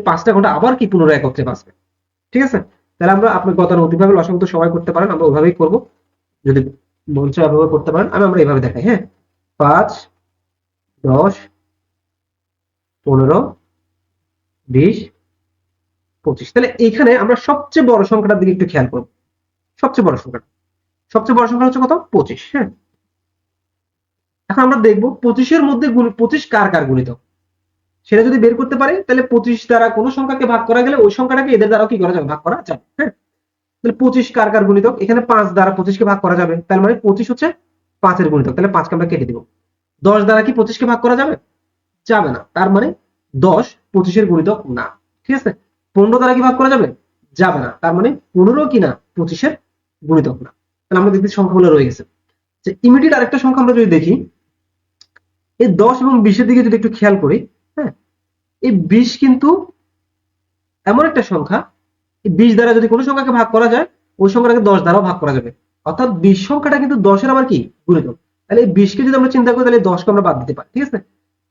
5টা ঘন্টা আবার কি পুনরায় একত্রে বাঁচবে। ঠিক আছে, তাহলে আমরা আপনার গতানুগতিক ভাবে লসাগু তো সবাই করতে পারেন, আমরা ওইভাবেই করব। যদি মন চায় এভাবে করতে পারেন, আমরা এইভাবে দেখাই। হ্যাঁ, 5, 10, 15, 20, 25। তাহলে এখানে আমরা সবচেয়ে বড় সংখ্যাটার দিকে একটু খেয়াল করব। সবচেয়ে বড় সংখ্যা, সবচেয়ে বড় সংখ্যা হচ্ছে কত, 25। হ্যাঁ, এখন আমরা দেখবো 25-এর মধ্যে 25 কার কার গুণিতক সেটা যদি বের করতে পারি তাহলে 25 দ্বারা কোনো সংখ্যাকে ভাগ করা গেলে ওই সংখ্যাটাকে এদের দ্বারাও কি করা যাবে, ভাগ করা যাবে। হ্যাঁ, তাহলে 25 কার কার গুণিতক, এখানে 5 দ্বারা 25-কে ভাগ করা যাবে, তার মানে 25 হচ্ছে 5-এর গুণিতক, তাহলে 5-কে আমরা কেটে দিব। 10 দ্বারা কি 25-কে ভাগ করা যাবে, যাবে না, তার মানে 10 25-এর গুণিতক না। ঠিক আছে, 15 দ্বারা কি ভাগ করা যাবে, যাবে না, তার মানে 15 কি না 25-এর গুণিতক না। তাহলে আমরা দেখতে সংখ্যাগুলো রয়ে গেছে। যে ইমিডিয়েট আরেকটা সংখ্যা আমরা যদি দেখি, এই 10 এবং 20-এর দিকে যদি একটু খেয়াল করি, হ্যাঁ, এই 20 কিন্তু এমন একটা সংখ্যা, এই 20 দ্বারা যদি কোনো সংখ্যাকে ভাগ করা যায় ওই সংখ্যাটাকে 10 দ্বারাও ভাগ করা যাবে, অর্থাৎ 20 সংখ্যাটা কিন্তু 10-এর আবার কি গুণিতক। তাহলে এই 20-কে যদি আমরা চিন্তা করি তাহলে 10-কে আমরা বাদ দিতে পারি। ঠিক আছে,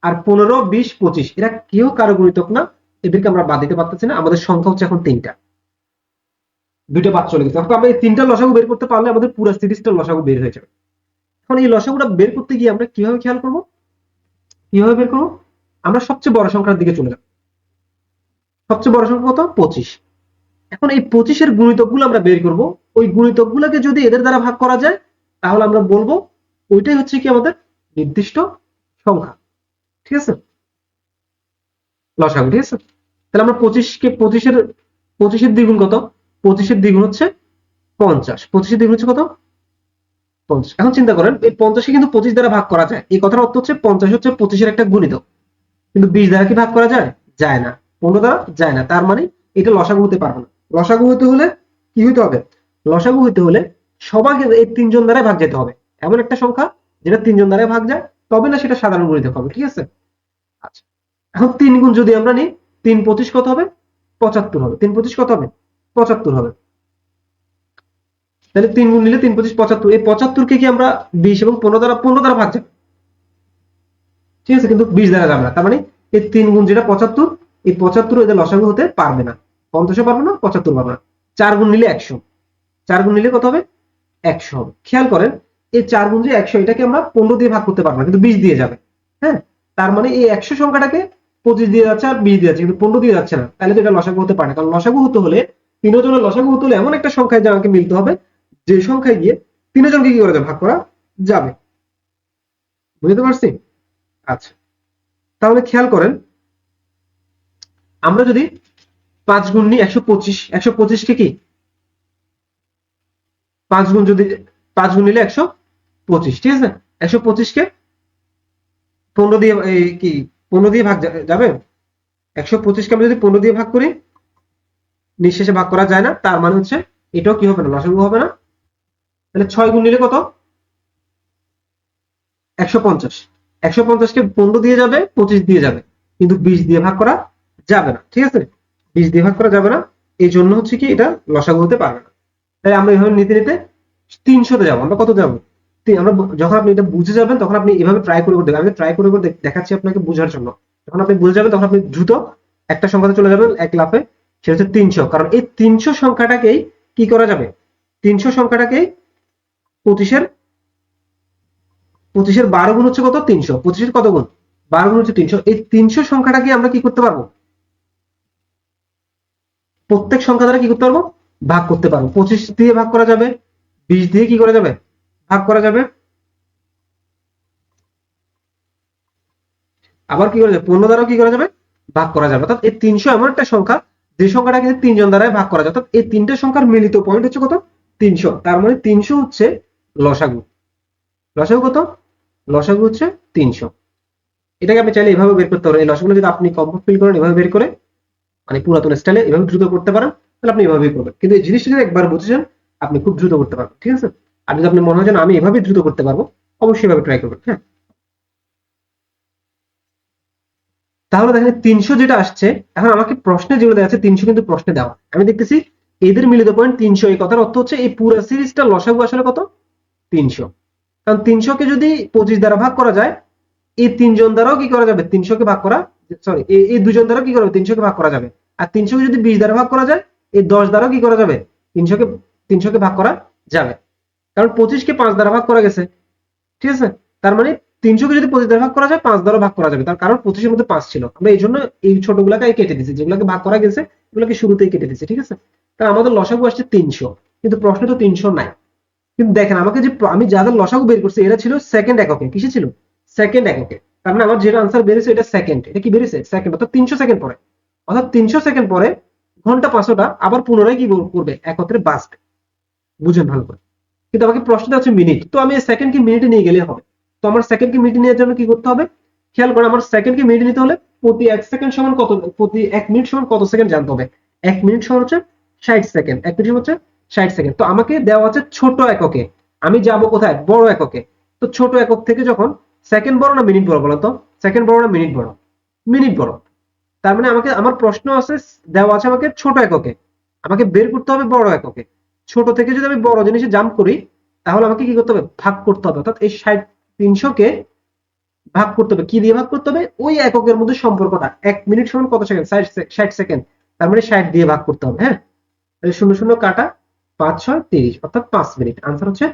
আর 15, 20, 25 এরা কেউ কারো গুণিতক না, এদেরকে আমরা বাদ দিতে পারতেছি না। আমাদের সংখ্যা হচ্ছে এখন 3টা, 2টা বাদ চলে গেছে। এখন আমরা এই 3টা লসাগু বের করতে পারলে আমাদের পুরো সিরিজটা লসাগু বের হয়ে যাবে। এখন এই লসাগুটা বের করতে গিয়ে আমরা কিভাবে খেয়াল করব, কিভাবে বের করবো, আমরা সবচেয়ে বড় সংখ্যার দিকে চলে যাব। সবচেয়ে বড় সংখ্যা কত, 25। এখন এই 25-এর গুণিতকগুলো আমরা বের করব। ওই গুণিতকগুলোকে যদি এদের দ্বারা ভাগ করা যায় তাহলে আমরা বলবো ওইটাই হচ্ছে কি আমাদের নির্দিষ্ট সংখ্যা। ঠিক আছে, লসাগু। ঠিক আছে, তাহলে আমরা 25-কে 25-এর দ্বিগুণ কত, 25-এর দ্বিগুণ হচ্ছে 50, 25-এর দ্বিগুণ হচ্ছে কত, 50। এখন চিন্তা করেন এই 50-কে কিন্তু 25 দ্বারা ভাগ করা যায়, এই কথার অর্থ হচ্ছে 50 হচ্ছে 25-এর একটা গুণিতক, কিন্তু 20 দ্বারা কি ভাগ করা যায়, যায় না, 15 দ্বারা যায় না, তার মানে এটা লসাগু হতে পারবে না। লসাগু হতে হলে কি হইতে হবে, লসাগু হতে হলে সবাইকে এই 3জন দ্বারাই ভাগ যেতে হবে। এমন একটা সংখ্যা যেটা 3জন দ্বারাই ভাগ যায় তবে না সেটা সাধারণ গুণিতক হবে। ঠিক আছে, আচ্ছা, এখন 3 গুণ যদি আমরা নিই, 3 25 কত হবে, 75 হবে। 3 25 কত হবে, 75 হবে। তাহলে 3 গুণ নিলে 3 25 75, এই 75-কে কি আমরা 20 এবং 15 দ্বারা ভাগ যাবে। ঠিক আছে, কিন্তু 20 দ্বারা যাবে না, তার মানে এই 3 গুণ যেটা 75, এই 75 এদের লসাগু হতে পারবে না। 50 পারবে না, 75 পারবে না। 4 গুণ নিলে 100, 4 গুণ নিলে কত হবে, 100 হবে। খেয়াল করেন এই 4 গুণ যে 100 এটাকে আমরা 15 দিয়ে ভাগ করতে পারবো না, কিন্তু 20 দিয়ে যাবে। হ্যাঁ, তার মানে এই 100 সংখ্যাটাকে 25 দিয়ে যাচ্ছে আর 20 দিয়ে যাচ্ছে, কিন্তু 15 দিয়ে যাচ্ছে না, তাহলে তো এটা লসাগু হতে পারে না। কারণ লসাগু হতে হলে, তিনজনের লসাগু হতে হলে এমন একটা সংখ্যায় আমাকে মিলতে হবে যে সংখ্যায় গিয়ে তিনজনকে কি করা যাবে, ভাগ করা যাবে। বুঝতে পারছি? আচ্ছা, তাহলে খেয়াল করেন আমরা যদি 5 গুণ নিই 125, 125-কে কি 5 গুণ, যদি 5 গুণ নিলে 125। ঠিক আছে, 125-কে 15 দিয়ে কি 15 দিয়ে ভাগ যাবে, 125-কে আমরা যদি 15 দিয়ে ভাগ করি নিঃশেষে ভাগ করা যায় না, তার মানে হচ্ছে এটাও কি হবে না, লসাগু হবে না। তাহলে 6 গুণ নিলে কত, 150, 150-কে 15 দিয়ে যাবে, 25 দিয়ে যাবে, কিন্তু 20 দিয়ে ভাগ করা যাবে না। ঠিক আছে, 20 দিয়ে ভাগ করা যাবে না, এই জন্য হচ্ছে কি এটা লসাগু হতে পারবে না। তাই আমরা এভাবে নিতে নিতে 300-তে যাবো। আমরা কত যাবো, আমরা যখন আপনি এটা বুঝে যাবেন তখন আপনি এভাবে ট্রাই করে দেখবেন। আমি ট্রাই করে দেখাচ্ছি আপনাকে বোঝার জন্য। যখন আপনি বুঝে যাবেন তখন আপনি দ্রুত একটা সংখ্যাতে চলে যাবেন এক লাফে, সেটা হচ্ছে 300। কারণ এই 300 সংখ্যাটাকেই কি করা যাবে, 300 সংখ্যাটাকেই 25-এর 12 গুণ হচ্ছে কত, 300। 25-এর কত গুণ, 12 গুণ হচ্ছে 300। এই 300 সংখ্যাটাকে আমরা কি করতে পারবো, প্রত্যেক সংখ্যা দ্বারা কি করতে পারবো, ভাগ করতে পারবো। 25 দিয়ে ভাগ করা যাবে, 20 দিয়ে কি করা যাবে, ভাগ করা যাবে। আবার কি করা যাবে 15 দ্বারাও কি করা যাবে ভাগ করা যাবে। অর্থাৎ এই 300 এমন একটা সংখ্যা যে সংখ্যাটা কিন্তু 3 জন দ্বারাই ভাগ করা যায়। অর্থাৎ এই তিনটে সংখ্যার মিলিত পয়েন্ট হচ্ছে কত 300। তার মানে 300 হচ্ছে লসাগু। লসাগু কত? লসাগু হচ্ছে 300। এটাকে আপনি চাইলে এভাবে বের করতে পারেন। এই লসাগুলো যদি আপনি কম্পাউন্ড ফিল করেন এভাবে বের করে, মানে পুরাতন স্টাইলে এভাবে দ্রুত করতে পারেন, তাহলে আপনি এভাবেই করবেন। কিন্তু এই জিনিসটা যদি একবার বুঝেছেন আপনি খুব দ্রুত করতে পারবেন, ঠিক আছে। আর যদি আপনি মনে হয় যে আমি এভাবে দ্রুত করতে পারবো, অবশ্যই এভাবে ট্রাই করবেন। হ্যাঁ, তাহলে দেখেন 300 যেটা আসছে, এখন আমাকে প্রশ্নে যেগুলো দেওয়া আছে 300 কিন্তু প্রশ্নে দেওয়া, আমি দেখতেছি এদের মিলিত পয়েন্ট 300। এই কথার অর্থ হচ্ছে এই পুরো সিরিজটা লসাগু আসলে কত 300। কারণ 300 কে যদি 25 দ্বারা ভাগ করা যায়, এই তিনজন দ্বারাও কি করা যাবে 300 কে ভাগ করা, সরি এই দুজন দ্বারাও কি করা যাবে 300 কে ভাগ করা যাবে। আর 300 কে যদি 20 দ্বারা ভাগ করা যায়, এই 10 দ্বারাও কি করা যাবে 300 কে ভাগ করা যাবে। কারণ 25 কে 5 দ্বারা ভাগ করা গেছে, ঠিক আছে। তার মানে 300 কে যদি 25 দ্বারা ভাগ করা যায় 5 দ্বারা ভাগ করা যাবে, তার কারণ 25 এর মধ্যে 5 ছিল। আমরা এই জন্য এই ছোটগুলাকে কেটে দিয়েছি, যেগুলোকে ভাগ করা গেছে এগুলোকে শুরুতেই কেটে দিয়েছি, ঠিক আছে। তার আমাদের লসাগু আসছে 300, কিন্তু প্রশ্নে তো 300 নাই। কিন্তু দেখেন আমাকে যে আমি যাদের লসাগু বের করছি এরা ছিল সেকেন্ড এককে। কিসে ছিল? সেকেন্ড এককে। তার মানে আমার যেটা আনসার বেরিয়েছে এটা সেকেন্ড। এটা কি বেরিয়েছে? সেকেন্ড। অর্থাৎ 300 সেকেন্ড পরে, অর্থাৎ 300 সেকেন্ড পরে ঘন্টা 500টা আবার পুনরায় কি করবে একত্রে বাঁচবে। বুঝেন ভালো করে। কিন্তু আমাকে প্রশ্নটা হচ্ছে মিনিট, তো আমি সেকেন্ড কি মিনিটে নিয়ে গেলে হবে। তো আমার সেকেন্ড কি মিনিটে নেওয়ার জন্য কি করতে হবে, খেয়াল করো। আমার সেকেন্ড কি মিনিটে নিতে হলে প্রতি 1 সেকেন্ড সমান কত, প্রতি 1 মিনিট সমান কত সেকেন্ড জানতে হবে। 1 মিনিট সমান হচ্ছে 60 সেকেন্ড, 1 মিনিট হচ্ছে 60 সেকেন্ড। তো আমাকে দেওয়া আছে ছোট এককে, আমি যাব কোথায় বড় এককে। তো ছোট একক থেকে যখন সেকেন্ড বড় না মিনিট বড় বলো তো, সেকেন্ড বড় না মিনিট বড়? মিনিট বড়। তার মানে আমাকে আমার প্রশ্ন আছে দেওয়া আছে আমাকে ছোট এককে, আমাকে বের করতে হবে বড় এককে। ছোট থেকে যদি আমি বড় জিনিসে জাম্প করি তাহলে আমাকে কি করতে হবে ভাগ করতে হবে। অর্থাৎ এই 300 কে ভাগ করতে হবে, কি দিয়ে ভাগ করতে হবে ওই এককের মধ্যে সম্পর্কটা। 1 মিনিট সমান কত সেকেন্ড 60 সেকেন্ড, তার মানে 60 দিয়ে ভাগ করতে হবে। হ্যাঁ, তাহলে 0 0 কাটা 5 6 30, অর্থাৎ 5 মিনিট। আনসার হচ্ছে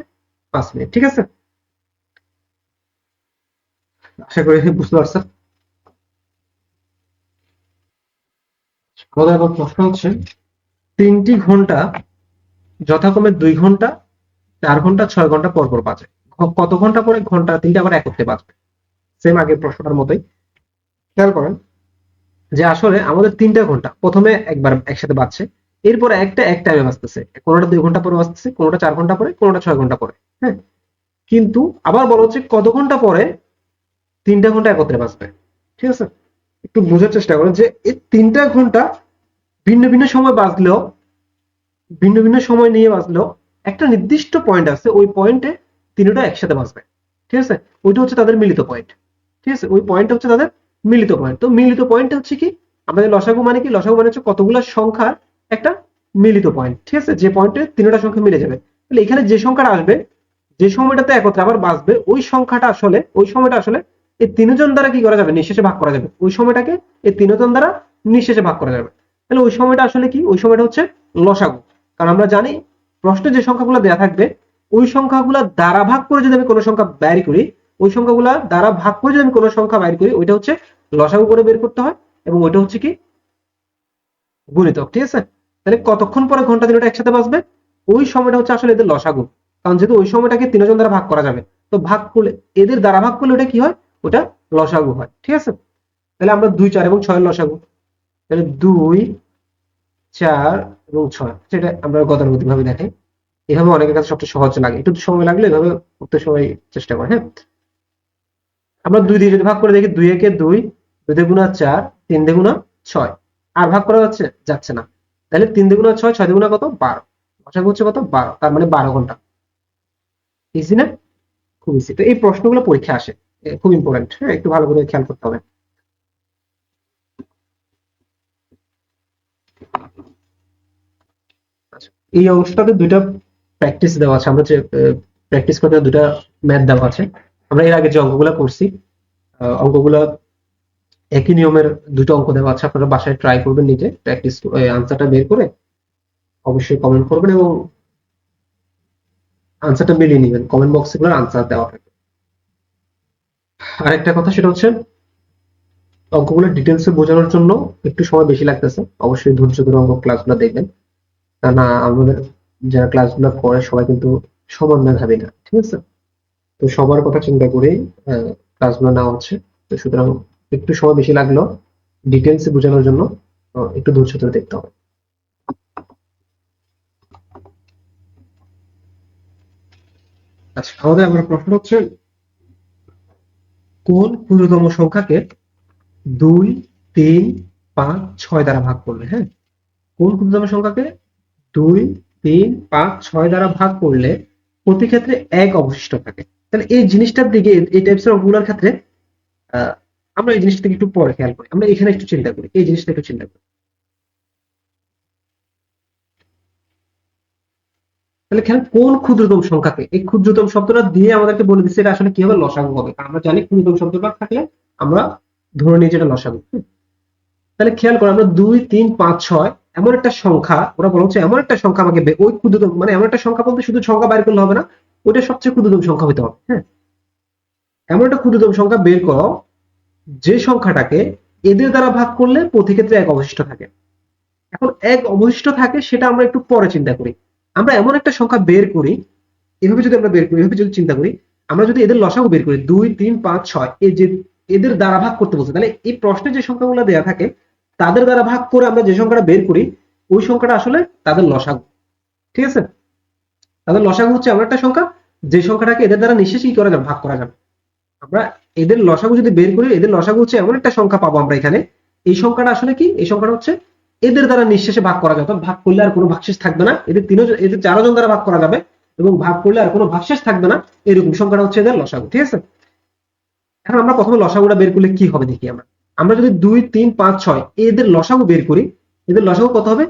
5 মিনিট, ঠিক আছে। আশা করি বুঝতে পারছেন। আমাদের এবার প্রশ্ন হচ্ছে 3টি ঘন্টা যথাক্রমে 2 ঘন্টা 4 ঘন্টা 6 ঘন্টা পর পর বাজে, কত ঘন্টা পরে ঘন্টা 3টা আবার একত্রে বাজবে। সেম আগের প্রশ্নটার মতোই। খেয়াল করেন যে আসলে আমাদের 3টা ঘন্টা প্রথমে একবার একসাথে বাজছে, এরপরে একটা এক টাইমে বাজতেছে, কোনোটা 2 ঘন্টা পরে বাজতেছে, কোনোটা 4 ঘন্টা পরে, কোনোটা 6 ঘন্টা পরে। হ্যাঁ, কিন্তু আবার বলা হচ্ছে কত ঘন্টা পরে 3টা ঘন্টা একত্রে বাজবে। ঠিক আছে, একটু বোঝার চেষ্টা করেন যে এই 3টা ঘন্টা ভিন্ন ভিন্ন সময় বাজলেও, ভিন্ন ভিন্ন সময় নিয়ে বাজলেও একটা নির্দিষ্ট পয়েন্ট আছে, ওই পয়েন্টে তিনটা একসাথে বাজবে। ঠিক আছে, ওইটা হচ্ছে তাদের মিলিত পয়েন্ট। ঠিক আছে, ওই পয়েন্ট হচ্ছে তাদের মিলিত পয়েন্ট। তো মিলিত পয়েন্ট হচ্ছে কি, আমাদের লসাগু মানে কি, লসাগু মানে হচ্ছে কতগুলো সংখ্যার একটা মিলিত পয়েন্ট। ঠিক আছে, যে পয়েন্টে তিনটা সংখ্যা মিলে যাবে। তাহলে এখানে যে সংখ্যাটা আসবে, যে সময়টাতে একত্রে আবার বাজবে, ওই সংখ্যাটা আসলে, ওই সময়টা আসলে এই তিনজন দ্বারা কি করা যাবে নিঃশেষে ভাগ করা যাবে। ওই সময়টাকে এই তিনজন দ্বারা নিঃশেষে ভাগ করা যাবে। তাহলে ওই সময়টা আসলে কি, ওই সময়টা হচ্ছে লসাগু। কারণ আমরা জানি প্রশ্নে যে সংখ্যাগুলো দেওয়া থাকবে ওই সংখ্যাগুলো দ্বারা ভাগ করে যদি আমি কোনো সংখ্যা বের করি, ওই সংখ্যাগুলো দ্বারা ভাগ করে যদি আমি কোনো সংখ্যা বের করি, ওইটা হচ্ছে লসাগু করে বের করতে হয়, এবং ওইটা হচ্ছে কি গুণিতক। ঠিক আছে, তাহলে কতক্ষণ পরে ঘন্টা তিনটা একসাথে বাজবে, ওই সময়টা হচ্ছে আসলে এদের লসাগু। কারণ যেহেতু ওই সময়টাকে তিনজন দ্বারা ভাগ করা যাবে, তো ভাগ করলে এদের দ্বারা ভাগ করলে ওটা কি হয়, ওটা লসাগু হয়। ঠিক আছে, তাহলে আমরা 2 4 এবং 6 লসাগু, তাহলে 2 4 এবং 6, সেটা আমরা গতানুগতিক ভাবে দেখাই। এভাবে অনেকের কাছে সবচেয়ে সহজ লাগে, একটু সময় লাগলে এভাবে করতে সবাই চেষ্টা করে। হ্যাঁ, আমরা 2 দিয়ে যদি ভাগ করে দেখি, 2 একে 2, 2 দুগুণা 4, 3 দুগুণা 6, আর ভাগ করা যাচ্ছে না। তাহলে 3 দুগুণা 6, 6 দুগুণা কত 12, লসাগু হচ্ছে কত 12, তার মানে 12 ঘন্টা। ইজি না? খুব ইজি। তো এই প্রশ্নগুলো পরীক্ষা আসে, খুব ইম্পর্টেন্ট। হ্যাঁ, একটু ভালো করে খেয়াল করতে হবে। আচ্ছা, এই অংশটাতে দুইটা প্র্যাকটিস দেওয়া আছে, আমরা যে প্র্যাকটিস করতে দুটা ম্যাথ দেওয়া আছে। আমরা এর আগে যে অঙ্কগুলো করছি, অঙ্কগুলো একই নিয়মের দুটো অঙ্ক দেওয়া আছে, আপনারা বাসায় ট্রাই করবেন, নিজে প্র্যাকটিস আনসারটা বের করে অবশ্যই কমেন্ট করবেন, এবং আনসারটা মিলিয়ে নেবেন। কমেন্ট বক্সে গুলো আনসার দেওয়া থাকবে। আরেকটা কথা সেটা হচ্ছে অঙ্কগুলো ডিটেলসে বোঝানোর জন্য একটু সময় বেশি লাগতেছে, অবশ্যই ধৈর্য ধরে অঙ্ক ক্লাসগুলো দেখবেন। না, আমাদের যারা ক্লাসগুলো করে সবাই কিন্তু সমান মেধাবী না। ঠিক আছে, তো সবার কথা চিন্তা করেই ক্লাসগুলো নেওয়া হচ্ছে। তো সুতরাং একটু সময় বেশি লাগলো ডিটেলস বোঝানোর জন্য, তো একটু ধৈর্য ধরে দেখতে হবে। আচ্ছা, আমাদের আমার প্রশ্ন হচ্ছে কোন ক্ষুদ্রতম সংখ্যাকে 2, 3, 5, 6 দ্বারা ভাগ করলে, হ্যাঁ, কোন ক্ষুদ্রতম সংখ্যাকে 2, 3, 5, 6 দ্বারা ভাগ করলে প্রতি ক্ষেত্রে 1 অবশিষ্ট থাকে। তাহলে এই জিনিসটার দিকে, এই টাইপসের অঙ্কগুলোর ক্ষেত্রে আহ, আমরা এই জিনিসটাকে একটু পরে খেয়াল করি, আমরা এখানে একটু চিন্তা করি, এই জিনিসটা একটু চিন্তা করি। তাহলে খেয়াল, কোন ক্ষুদ্রতম সংখ্যাকে, এই ক্ষুদ্রতম শব্দটা দিয়ে আমাদেরকে বলে দিচ্ছে এটা আসলে কি হবে, লসাগু হবে। কারণ আমরা জানি ক্ষুদ্রতম শব্দটা থাকলে আমরা ধরে নিই যেটা লসাগু। তাহলে খেয়াল করো, আমরা 2, 3, 5, 6 এমন একটা সংখ্যা, ওরা বলা হচ্ছে এমন একটা সংখ্যা আমাকে ওই ক্ষুদ্রতম, মানে এমন একটা সংখ্যা বলতে শুধু সংখ্যা বাইর করলে হবে না, ওইটা সবচেয়ে ক্ষুদ্রতম সংখ্যা হতে হবে। হ্যাঁ, এমন একটা ক্ষুদ্রতম সংখ্যা বের করো যে সংখ্যাটাকে এদের দ্বারা ভাগ করলে প্রতি ক্ষেত্রে 1 অবশিষ্ট থাকে। এখন 1 অবশিষ্ট থাকে সেটা আমরা একটু পরে চিন্তা করি। আমরা এমন একটা সংখ্যা বের করি, এভাবে যদি আমরা বের করি, এভাবে যদি চিন্তা করি, আমরা যদি এদের লসাগু বের করি 2, 3, 5, 6, এই যে এদের দ্বারা ভাগ করতে বলছে, তাহলে এই প্রশ্নে যে সংখ্যাগুলো দেওয়া থাকে তাদের দ্বারা ভাগ করে আমরা যে সংখ্যাটা বের করি ওই সংখ্যাটা আসলে তাদের লসাগু। ঠিক আছে, তাদের লসাগু হচ্ছে এমন একটা সংখ্যা যে সংখ্যাটাকে এদের দ্বারা নিঃশেষে কি করা যাবে, ভাগ করা যাবে। আমরা এদের লসাগু যদি বের করি, এদের লসাগু হচ্ছে এমন একটা সংখ্যা পাবো আমরা এখানে, এই সংখ্যাটা আসলে কি, এই সংখ্যাটা হচ্ছে এদের দ্বারা নিঃশেষে ভাগ করা যাবে। ভাগ করলে আর কোনো ভাগশেষ থাকবে না, এদের এদের 4 জন দ্বারা ভাগ করা যাবে এবং ভাগ করলে আর কোনো ভাগশেষ থাকবে না, এরকম সংখ্যাটা হচ্ছে এদের লসাগু। ঠিক আছে, এখন আমরা প্রথমে লসাগুটা বের করলে কি হবে দেখি। আমরা আমরা যদি 2, 3, 5, 6 এদের লসাগু বের করি, এদের লসাগু কত হবে,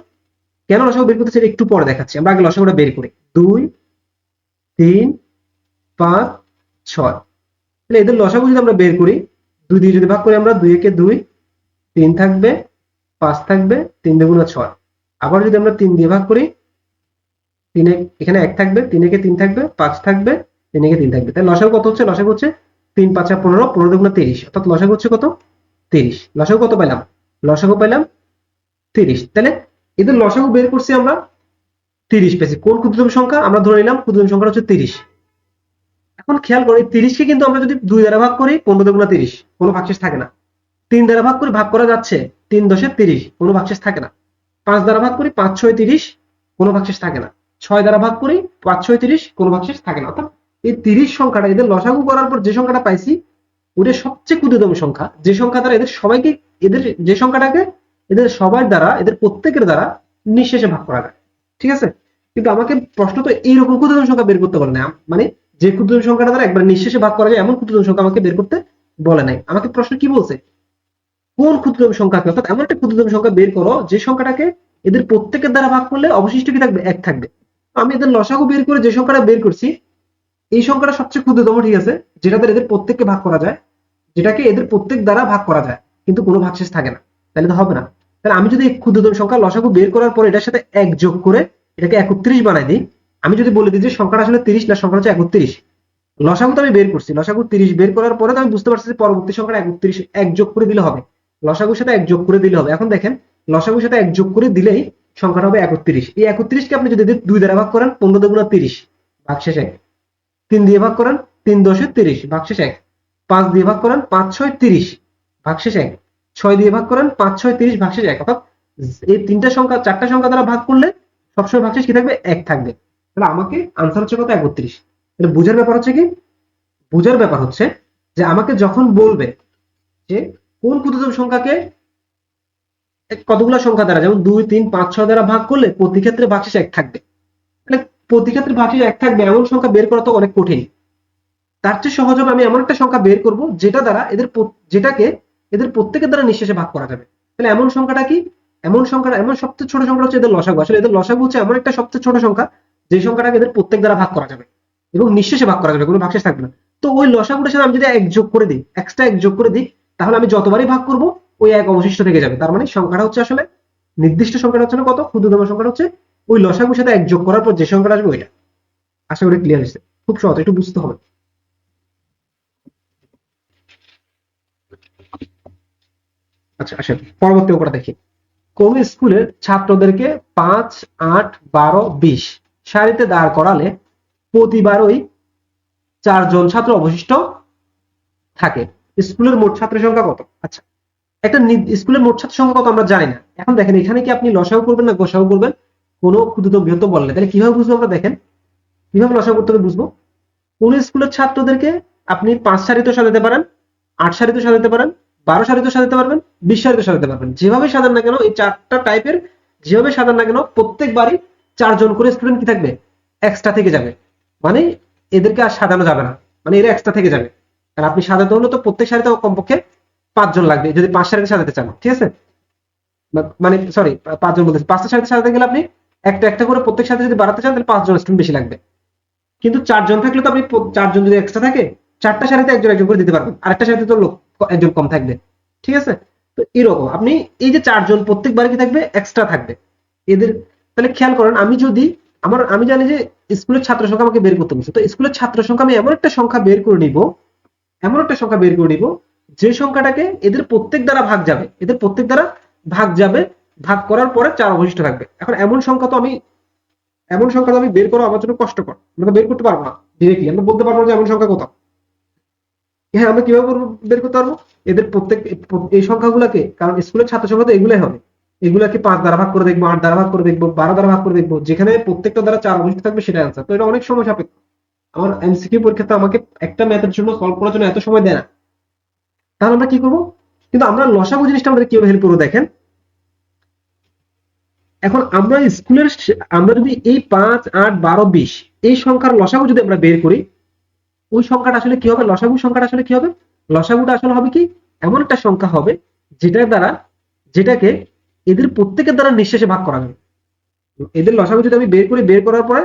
কেন লসাগু বের করতে সেটা একটু পরে দেখাচ্ছি, আমরা আগে লসাগুটা বের করি। 2, 3, 5, 6, তাহলে এদের লসাগু যদি আমরা বের করি, 2 দিয়ে যদি ভাগ করি, আমরা 2 একে 2, 3 থাকবে, 5 থাকবে, 3 দুগুণে 6। আবার যদি আমরা 3 দিয়ে ভাগ করি, 3 এখানে 1 থাকবে, 3 একে 3 থাকবে, 5 থাকবে, 3 একে 3 থাকবে। তাহলে লসাগু কত হচ্ছে, লসাগু হচ্ছে 3, 5, 15, 15 দুগুণে 30, অর্থাৎ লসাগু হচ্ছে কত, 30। লসাগু কত পেলাম, লসাগু পেলাম 30। তাহলে এদের লসাগু বের করছি আমরা 30 পেয়েছি। কোন ক্ষুদ্রতম সংখ্যা, আমরা ধরে নিলাম ক্ষুদ্রতম সংখ্যা হচ্ছে 30। এখন খেয়াল করি 30 কে কিন্তু আমরা যদি 2 দ্বারা ভাগ করি, 15 দুগুণে 30, কোনো ভাগশেষ থাকে না। 3 দ্বারা ভাগ করি, ভাগ করা যাচ্ছে, 3 দশে 30, কোনো ভাগশেষ থাকে না। 5 দ্বারা ভাগ করি, 5 6 30, কোনো ভাগশেষ থাকে না। 6 দ্বারা ভাগ করি, 5 6 30, কোনো ভাগশেষ থাকে না। অর্থাৎ এই 30 সংখ্যাটা এদের লসাগু করার পর যে সংখ্যাটা পাইছি ওটা সবচেয়ে ক্ষুদ্রতম সংখ্যা, যে সংখ্যা দ্বারা এদের সবাইকে, এদের যে সংখ্যাটাকে এদের সবার দ্বারা, এদের প্রত্যেকের দ্বারা নিঃশেষে ভাগ করা যায়। ঠিক আছে, কিন্তু আমাকে প্রশ্ন তো এইরকম ক্ষুদ্রতম সংখ্যা বের করতে বলে না, মানে যে ক্ষুদ্রতম সংখ্যাটা দ্বারা একবার নিঃশেষে ভাগ করা যায় এমন ক্ষুদ্রতম সংখ্যা আমাকে বের করতে বলে নাই। আমাকে প্রশ্ন কি বলছে, কোন ক্ষুদ্রতম সংখ্যাকে, অর্থাৎ এমন একটা ক্ষুদ্রতম সংখ্যা বের করো যে সংখ্যাটাকে এদের প্রত্যেকের দ্বারা ভাগ করলে অবশিষ্ট কি থাকবে, 1 থাকবে। আমি এদের লসাগু বের করে যে সংখ্যাটা বের করছি এই সংখ্যাটা সবচেয়ে ক্ষুদ্রতম, ঠিক আছে, যেটা দ্বারা এদের প্রত্যেককে ভাগ করা যায়, যেটাকে এদের প্রত্যেক দ্বারা ভাগ করা যায় কিন্তু কোনো ভাগশেষ থাকে না, তাহলে তো হবে না। তাহলে আমি যদি ক্ষুদ্রতম সংখ্যা লসাগু বের করার পর এটার সাথে 1 যোগ করে এটাকে 31 বানাই দিই, আমি যদি বলে দিই যে সংখ্যাটা আসলে 30 না, সংখ্যা হচ্ছে 31, লসাগু তো আমি বের করছি, লসাগু 30 বের করার পরে তো আমি বুঝতে পারছি যে পরবর্তী সংখ্যাটা 31, 1 যোগ করে দিলে হবে, লসাগুর সাথে 1 যোগ করে দিলে হবে। এখন দেখেন লসাগুর সাথে 1 যোগ করে দিলেই সংখ্যাটা হবে 31। এই 31 কে আপনি যদি 2 দ্বারা ভাগ করেন, 15 দুগুণে 30, ভাগশেষ 1। 3 দিয়ে ভাগ করেন, 3 দশে 30, ভাগশেষ 1। 5 দিয়ে ভাগ করেন, 5 6 30, ভাগশেষ 1। 6 দিয়ে ভাগ করেন, 5 6 30, ভাগশেষ 1। অর্থাৎ এই তিনটা সংখ্যা, চারটা সংখ্যা দ্বারা ভাগ করলে সবসময় ভাগশেষ কি থাকবে, 1 থাকবে। তাহলে আমাকে আনসার হচ্ছে কত, 31। তাহলে বুঝার ব্যাপার হচ্ছে কি, বুঝার ব্যাপার হচ্ছে যে আমাকে যখন বলবে যে কোন ক্ষুদ্রতম সংখ্যাকে কতগুলো সংখ্যা দ্বারা, যেমন 2 3 5 6 দ্বারা ভাগ করলে প্রতি ক্ষেত্রে ভাগশেষ 1 থাকবে, তাহলে প্রতি ক্ষেত্রে ভাগশেষ 1 থাকবে এমন সংখ্যা বের করা তো অনেক কঠিন। তার চেয়ে সহজ হবে আমি এমন একটা সংখ্যা বের করব যেটা দ্বারা যেটাকে এদের প্রত্যেকের দ্বারা নিঃশেষে ভাগ করা যাবে। তাহলে এমন সংখ্যাটা কি, এমন সংখ্যাটা, এমন সবচেয়ে ছোট সংখ্যা হচ্ছে এদের লসাগু। আসলে এদের লসাগু হচ্ছে এমন একটা সবচেয়ে ছোট সংখ্যা যে সংখ্যাটাকে এদের প্রত্যেক দ্বারা ভাগ করা যাবে এবং নিঃশেষে ভাগ করা যাবে, কোনো ভাগশেষ থাকবে না। তো ওই লসাগুটার সাথে আমি যদি 1 যোগ করে দিই, এক্সট্রা 1 যোগ করে দিই, তাহলে আমি যতবারই ভাগ করব ওই 1 অবশিষ্ট থেকে যাবে। তার মানে সংখ্যাটা হচ্ছে আসলে, নির্দিষ্ট সংখ্যাটা হচ্ছে না কত, ক্ষুদ্রতম সংখ্যাটা হচ্ছে ওই লসাগুর সাথে 1 যোগ করার পর যে সংখ্যাটা আসবে ওইটা। আশা করি ক্লিয়ার হয়েছে, খুব সহজ, একটু বুঝতে হবে। আচ্ছা আসেন পরবর্তী অঙ্কটা দেখি। কোন স্কুলের ছাত্রদেরকে 5 8 12 20 সারিতে দাঁড় করালে প্রতিবারই 4 জন ছাত্র অবশিষ্ট থাকে স্কুলের মোট ছাত্র সংখ্যা কত? আচ্ছা, একটা স্কুলের মোট ছাত্র সংখ্যা কত আমরা জানি না। এখন দেখেন এখানে কি আপনি লসাগু করবেন না গসাগু করবেন, কোনো ক্ষুদ্রতম বৃহত্তম বললে তাহলে কিভাবে বুঝবো আমরা? দেখেন কিভাবে লসাগু করতে হবে বুঝবো। কোন স্কুলের ছাত্রদেরকে আপনি 5 সারিতে সাজাতে পারেন, 8 সারিতে সাজাতে পারেন, 12 সারিতে সাজাতে পারবেন, 20 সারিতে সাজাতে পারবেন। যেভাবে সাজান না কেন, এই চারটা টাইপের যেভাবে সাজান না কেন, প্রত্যেকবারই 4 জন করে স্টুডেন্ট কি থাকবে? এক্সট্রা থেকে যাবে। মানে এদেরকে আর সাজানো যাবে না, মানে এরা এক্সট্রা থেকে যাবে। আর আপনি সাজাতে হলে তো প্রত্যেক সারিতে কমপক্ষে 5 জন লাগবে যদি 5 সারিতে সাজাতে চান, ঠিক আছে? মানে সরি, 5 জন বলতেছি, 5টা সারিতে সাজাতে গেলে আপনি একটা একটা করে প্রত্যেক সাথে যদি বাড়াতে চান তাহলে 5 জন স্টুডেন্ট বেশি লাগবে। কিন্তু 4 জন থাকলে তো আপনি 4 জন যদি এক্সট্রা থাকে, 4টা সারিতে একজন একজন করে দিতে পারবেন, আরেকটা সারিতে তো লোক একজন কম থাকবে, ঠিক আছে? তো এরকম আপনি এই যে 4 জন প্রত্যেকবার কি থাকবে? এক্সট্রা থাকবে এদের। তাহলে খেয়াল করেন, আমি জানি যে স্কুলের ছাত্র সংখ্যা আমাকে বের করতে বলছে, তো স্কুলের ছাত্র সংখ্যা আমি এমন একটা সংখ্যা বের করে নিব, যে সংখ্যাটাকে এদের প্রত্যেক দ্বারা ভাগ যাবে, ভাগ করার পরে 4 অবশিষ্ট থাকবে। এখন এমন সংখ্যা তো আমি বের করা আমার জন্য কষ্টকর, আমরা তো বের করতে পারবো না ডিরেক্টলি, আমরা বলতে পারবো না যে এমন সংখ্যা কত। হ্যাঁ, আমরা কিভাবে বের করতে পারবো? এদের এই সংখ্যাগুলোকে, কারণ স্কুলের ছাত্র সংখ্যা তো এগুলাই হবে, এগুলাকে 5 দ্বারা ভাগ করে দেখবো, 8 দ্বারা ভাগ করে দেখবো, 12 দ্বারা ভাগ করে দেখবো, যেখানে প্রত্যেকটা দ্বারা 4 অবশিষ্ট থাকবে সেটা অ্যান্সার। তো এটা অনেক সময় সাপেক্ষ। আমার এমসিকিউ পরীক্ষাতে আমাকে একটা ম্যাথের জন্য সলভ করার জন্য এত সময় দেয় না। তাহলে আমরা কি করবো? কিন্তু আমরা লসাগু জিনিসটা আমাদের কিভাবে হেল্প করবো দেখেন। এখন আমরা যদি এই 5, 8, 12, 20 এই সংখ্যার লসাগু যদি আমরা বের করি, ওই সংখ্যাটা আসলে কি হবে? লসাগুটা আসলে হবে কি? এমন একটা সংখ্যা হবে যেটাকে এদের প্রত্যেকের দ্বারা নিঃশেষে ভাগ করা যাবে। এদের লসাগু যদি আমি বের করি, বের করার পরে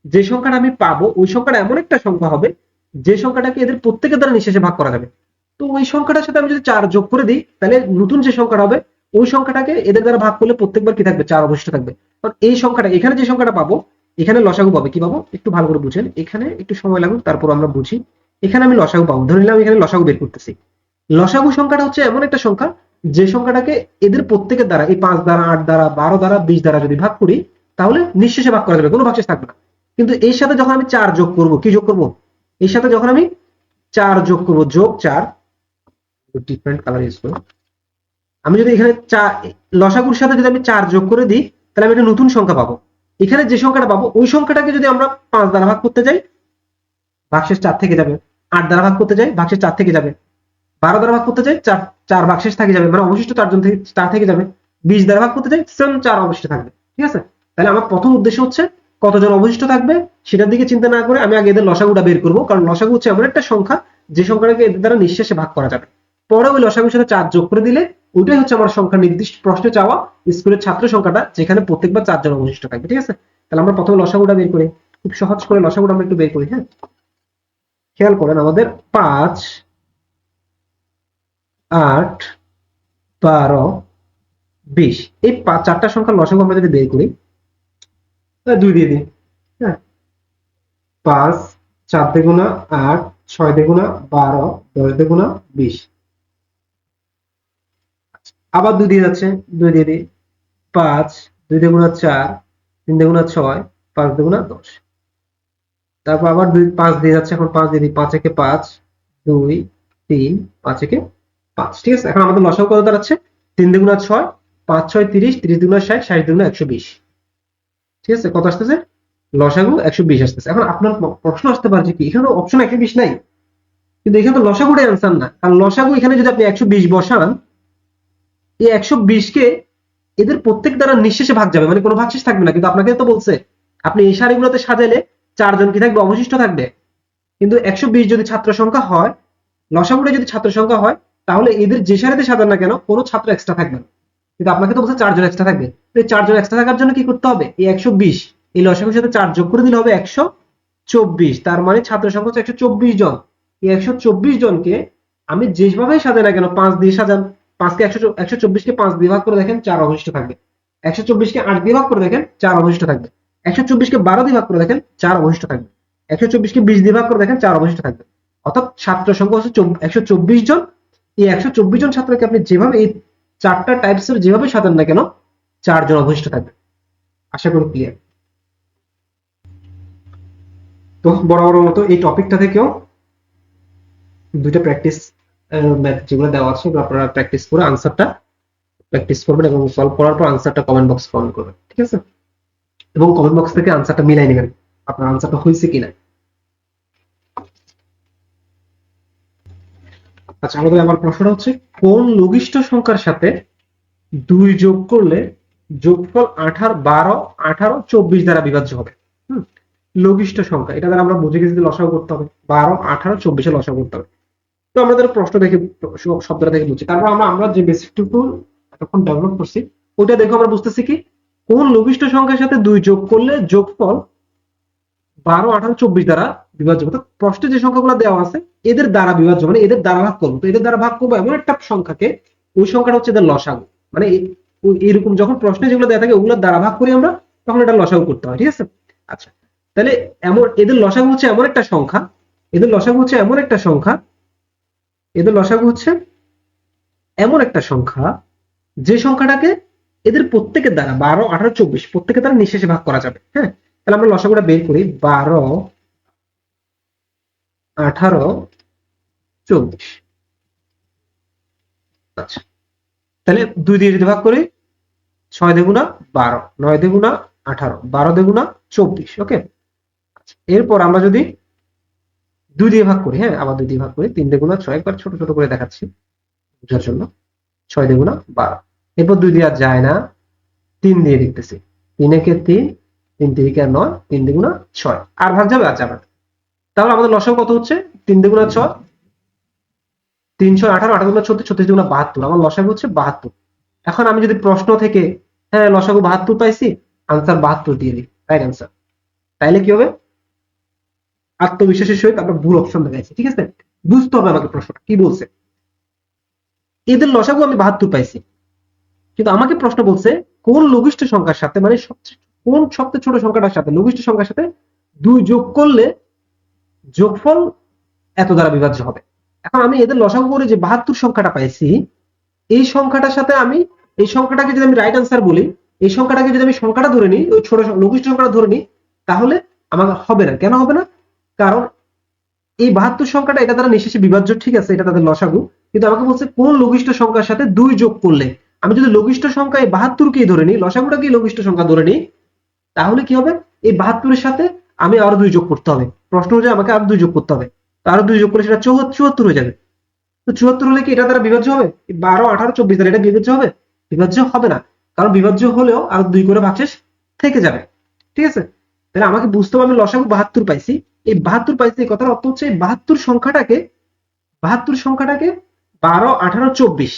যে সংখ্যাটা আমি পাবো, ওই সংখ্যাটা এমন একটা সংখ্যা হবে যে সংখ্যাটাকে এদের প্রত্যেকের দ্বারা নিঃশেষে ভাগ করা যাবে। তো ওই সংখ্যাটার সাথে আমি যদি 4 যোগ করে দিই, তাহলে নতুন যে সংখ্যাটা হবে ওই সংখ্যাটাকে এদের দ্বারা ভাগ করলে প্রত্যেকবার কি থাকবে? 4 অবশিষ্ট থাকবে। কারণ এই সংখ্যাটা, এখানে যে সংখ্যাটা পাবো, এখানে লসাগু পাবে কি পাবো একটু ভালো করে বুঝেন, এখানে একটু সময় লাগুক তারপর আমরা বুঝি। এখানে আমি লসাগু পাবো, ধরে নিলাম এখানে লসাগু বের করতেছি। লসাগু সংখ্যাটা হচ্ছে এমন একটা সংখ্যা যে সংখ্যাটাকে এদের প্রত্যেকের দ্বারা, এই 5 দ্বারা, 8 দ্বারা, 12 দ্বারা, 20 দ্বারা যদি ভাগ করি, তাহলে নিঃশেষে ভাগ করা যাবে, কোনো ভাগশেষ থাকবে না। কিন্তু এর সাথে যখন আমি 4 যোগ করব, কি যোগ করব? এর সাথে যখন আমি 4 যোগ করব, যোগ 4, ডিফারেন্ট কালার ইউজ করব। আমি যদি এখানে লসাগুর সাথে যদি আমি 4 যোগ করে দিই, তাহলে আমি একটা নতুন সংখ্যা পাবো। এখানে যে সংখ্যাটা পাবো ওই সংখ্যাটাকে যদি আমরা 5 দ্বারা ভাগ করতে যাই, ভাগশেষ 4 থেকে যাবে। 8 দ্বারা ভাগ করতে যাই, ভাগশেষ 4 থেকে যাবে। 12 দ্বারা ভাগ করতে যাই, 4 ভাগশেষ থেকে যাবে, মানে অবশিষ্ট 4 জন থেকে 4 থেকে যাবে। 20 দ্বারা ভাগ করতে যাই, সেম 4 অবশিষ্ট থাকবে, ঠিক আছে? তাহলে আমার প্রথম উদ্দেশ্য হচ্ছে কতজন অবশিষ্ট থাকবে সেটার দিকে চিন্তা না করে আমি আগে এদের লসাগুটা বের করবো, কারণ লসাগু হচ্ছে এমন একটা সংখ্যা যে সংখ্যাটাকে এদের দ্বারা নিঃশেষে ভাগ করা যাবে। পরে ওই লসাগুর সাথে 4 যোগ করে দিলে ওইটাই হচ্ছে আমার সংখ্যা, নির্দিষ্ট প্রশ্নে চাওয়া স্কুলের ছাত্র সংখ্যাটা, যেখানে প্রত্যেকবার 4 জন অবশিষ্ট থাকবে, ঠিক আছে? তাহলে আমরা প্রথমে লসাগুটা বের করি, খুব সহজ করে লসাগুটা আমরা একটু বের করি। হ্যাঁ, খেয়াল করেন, আমাদের 5, 8, 12, 20 এই 4টা সংখ্যার লসাগু আমরা যদি বের করি, 2 দিয়ে দিই। হ্যাঁ, 5, 4 দুগুণা 8, 6 দুগুণা 12, 10 দুগুণা 20, আবার 2 দিয়ে যাচ্ছে, 2 দিয়ে দিই। 5, 2 দুগুণা 4, 3 দুগুণা 6, 5 দুগুণা 10, তারপর আবার 5 দিয়ে যাচ্ছে, এখন 5 দিয়ে দিই। 5 একে 5, 2, 3, 5 একে 5, ঠিক আছে? এখন আমাদের লসাগু কত দাঁড়াচ্ছে? 3 দুগুণা 6, 5, 6, 30, 30 দুগুণা 60, 60 দুগুণা 120, ঠিক আছে? কত আসতেছে? লসাগু 120 আসতেছে। এখন আপনার প্রশ্ন আসতে পারে যে কি এখানে অপশন 120 নাই, কিন্তু এখানে তো লসাগুটাই आंसर না, কারণ লসাগু এখানে যদি আপনি 120 বসান, এই 120 কে এদের প্রত্যেক দ্বারা নিঃশেষে ভাগ যাবে, মানে কোনো ভাগশেষ থাকবে না। কিন্তু আপনাকে তো বলছে আপনি এই সারিগুলোতে সাজাইলে 4 জন কি থাকবে? অবশিষ্ট থাকবে। কিন্তু 120 যদি ছাত্র সংখ্যা হয়, লসাগুটা যদি ছাত্র সংখ্যা হয়, তাহলে এদের যে সারিতে সাজান না কেন কোনো ছাত্র এক্সট্রা থাকবে না। কিন্তু আপনাকে তো বলছে 4 জন এক্সট্রা থাকবে। তো এই 4 জন এক্সট্রা থাকার জন্য কি করতে হবে? এই 120 এই লসাগুর সাথে 4 যোগ করে দিলে হবে 124, তার মানে ছাত্র সংখ্যা হচ্ছে 124 জন। এই 124 জনকে আমি যেভাবে সাজাই না কেন, 5 দিয়ে সাজান, 5 কে 124 কে 5 দিয়ে ভাগ করে দেখেন 4 অবশিষ্ট থাকবে। 124 কে 8 দিয়ে ভাগ করে দেখেন 4 অবশিষ্ট থাকবে। 124 কে 12 দিয়ে ভাগ করে দেখেন 4 অবশিষ্ট থাকবে। 124 কে 20 দিয়ে ভাগ করে দেখেন 4 অবশিষ্ট থাকবে। অর্থাৎ ছাত্র সংখ্যা হচ্ছে 124 জন। এই 124 জন ছাত্রকে আপনি যেভাবে এই 4টা টাইপসের যেভাবে সাজান না কেন 4 জন অবশিষ্ট থাকবে। আশা করি ক্লিয়ার। তো বরাবর মতো এই টপিকটা থেকেও দুইটা প্র্যাকটিস ম্যাথ যেগুলো দেওয়া আছে সেগুলো আপনারা প্র্যাকটিস করে আনসারটা প্র্যাকটিস করবেন এবং সলভ করার পর আনসারটা কমেন্ট বক্স কমেন্ট করবেন, ঠিক আছে? এবং কমেন্ট বক্স থেকে আনসারটা মিলাই নেবেন আপনার আনসারটা হয়েছে কিনা। আচ্ছা, আমাদের আমার প্রশ্নটা হচ্ছে কোন লঘিষ্ঠ সংখ্যার সাথে 2 যোগ করলে যোগফল 18 12 18 24 দ্বারা বিভাজ্য হবে? লঘিষ্ঠ সংখ্যা, এটা দ্বারা আমরা বুঝে গেছি যে লসাগু করতে হবে, 12 18 24 লসাগু করতে হবে। তো আমরা যারা প্রশ্ন দেখে শব্দটা দেখে বুঝছি, তারপর আমরা যে বেসিকটুকু তখন ডেভেলপ করছি ওইটা দেখে আমরা বুঝতেছি কি কোন লঘিষ্ঠ সংখ্যার সাথে 2 যোগ করলে যোগফল 12 18 24 দ্বারা বিভাজ্য হবে। প্রশ্নে যে সংখ্যাগুলো দেওয়া আছে এদের দ্বারা বিভাজ্য, মানে এদের দ্বারা ভাগ করবো। তো এদের দ্বারা ভাগ করবো এমন একটা সংখ্যাকে, ওই সংখ্যাটা হচ্ছে এদের লসাগু। মানে এরকম যখন প্রশ্নে যেগুলো দেওয়া থাকে ওগুলোর দ্বারা ভাগ করি আমরা, তখন এটা লসাগু করতে হয়, ঠিক আছে? আচ্ছা, তাহলে এদের লসাগু হচ্ছে এমন একটা সংখ্যা, এদের লসাগু হচ্ছে এমন একটা সংখ্যা, এদের লসাগু হচ্ছে এমন একটা সংখ্যা যে সংখ্যাটাকে এদের প্রত্যেকের দ্বারা 12 18 24 প্রত্যেকের দ্বারা নিঃশেষে ভাগ করা যাবে। হ্যাঁ, তাহলে আমরা লসাগুটা বের করি, 12 18 24। আচ্ছা, তাহলে 2 দিয়ে যদি ভাগ করি 6 দুগুণা 12 9 দুগুণা 18 12 দুগুণা 24। ওকে, এরপর আমরা যদি 2 দিয়ে ভাগ করি, হ্যাঁ আবার 2 দিয়ে ভাগ করি, 3 দুগুণা 6, একবার ছোট ছোট করে দেখাচ্ছি বোঝার জন্য, 6 দুগুণা 12। এরপর 2 দিয়ে আর যায় না, 3 দিয়ে লিখতেছি, 3 একে 3 3 তিরিকে 9 3 দুগুণা 6, আর ভাগ যাবে আর যাবে না। তাহলে আমাদের লসাগু কত হচ্ছে? 3 দুগুণা 6 3 6 18 18 দুগুণা 36 36 দুগুণা 72, আমার লসাগু হচ্ছে 72। এখন আমি যদি প্রশ্ন থেকে হ্যাঁ লসাগু 72 পাইছি, আনসার 72 দিয়ে দিই, রাইট আনসার। তাইলে কি হবে? আত্মবিশ্বাসের সহিত আমরা ভুল অপশন দেখাইছি, ঠিক আছে? বুঝতে হবে আমাকে প্রশ্নটা কি বলছে। এদের লসাগু আমি 72 পাইছি, কিন্তু আমাকে প্রশ্ন বলছে কোন লঘিষ্ঠ সংখ্যার সাথে, মানে কোন সবচেয়ে ছোট সংখ্যাটার সাথে, লঘিষ্ঠ সংখ্যার সাথে 2 যোগ করলে যোগফল এত দ্বারা বিভাজ্য হবে। এখন আমি এদের লসাগু করে যে 72 সংখ্যাটা পাইছি, এই সংখ্যাটার সাথে আমি এই সংখ্যাটাকে যদি আমি রাইট আনসার বলি, এই সংখ্যাটাকে যদি আমি সংখ্যাটা ধরে নিই, ওই ছোট লঘিষ্ঠ সংখ্যাটা ধরে নিই, তাহলে আমার হবে না। কেন হবে না? কারণ এই 72 সংখ্যাটা এটা দ্বারা নিঃশেষে বিভাজ্য, ঠিক আছে, এটা তাদের লসাগু। কিন্তু আমাকে বলছে কোন লঘিষ্ঠ সংখ্যার সাথে 2 যোগ করলে, আমি যদি লঘিষ্ঠ সংখ্যা এই 72কেই ধরে নিই, লসাগুটাকেই লঘিষ্ঠ সংখ্যা ধরে নিই, তাহলে কি হবে? এই 72-এর সাথে আমি আরো 2 যোগ করতে হবে। প্রশ্ন অনুযায়ী আমাকে আরো 2 যোগ করতে হবে, আরো 2 যোগ করলে সেটা 74 হয়ে যাবে। তো 74 হলে কি এটা দ্বারা বিভাজ্য হবে? 12 18 24 দ্বারা এটা বিভাজ্য হবে? বিভাজ্য হবে না, কারণ বিভাজ্য হলেও আরো 2 করে ভাগশেষ থেকে যাবে, ঠিক আছে? তাহলে আমাকে বুঝতে হবে আমি লসাগু 72 পাইছি। এই 72 পাইছি, এই কথার অর্থ হচ্ছে 72 সংখ্যাটাকে 12 18 24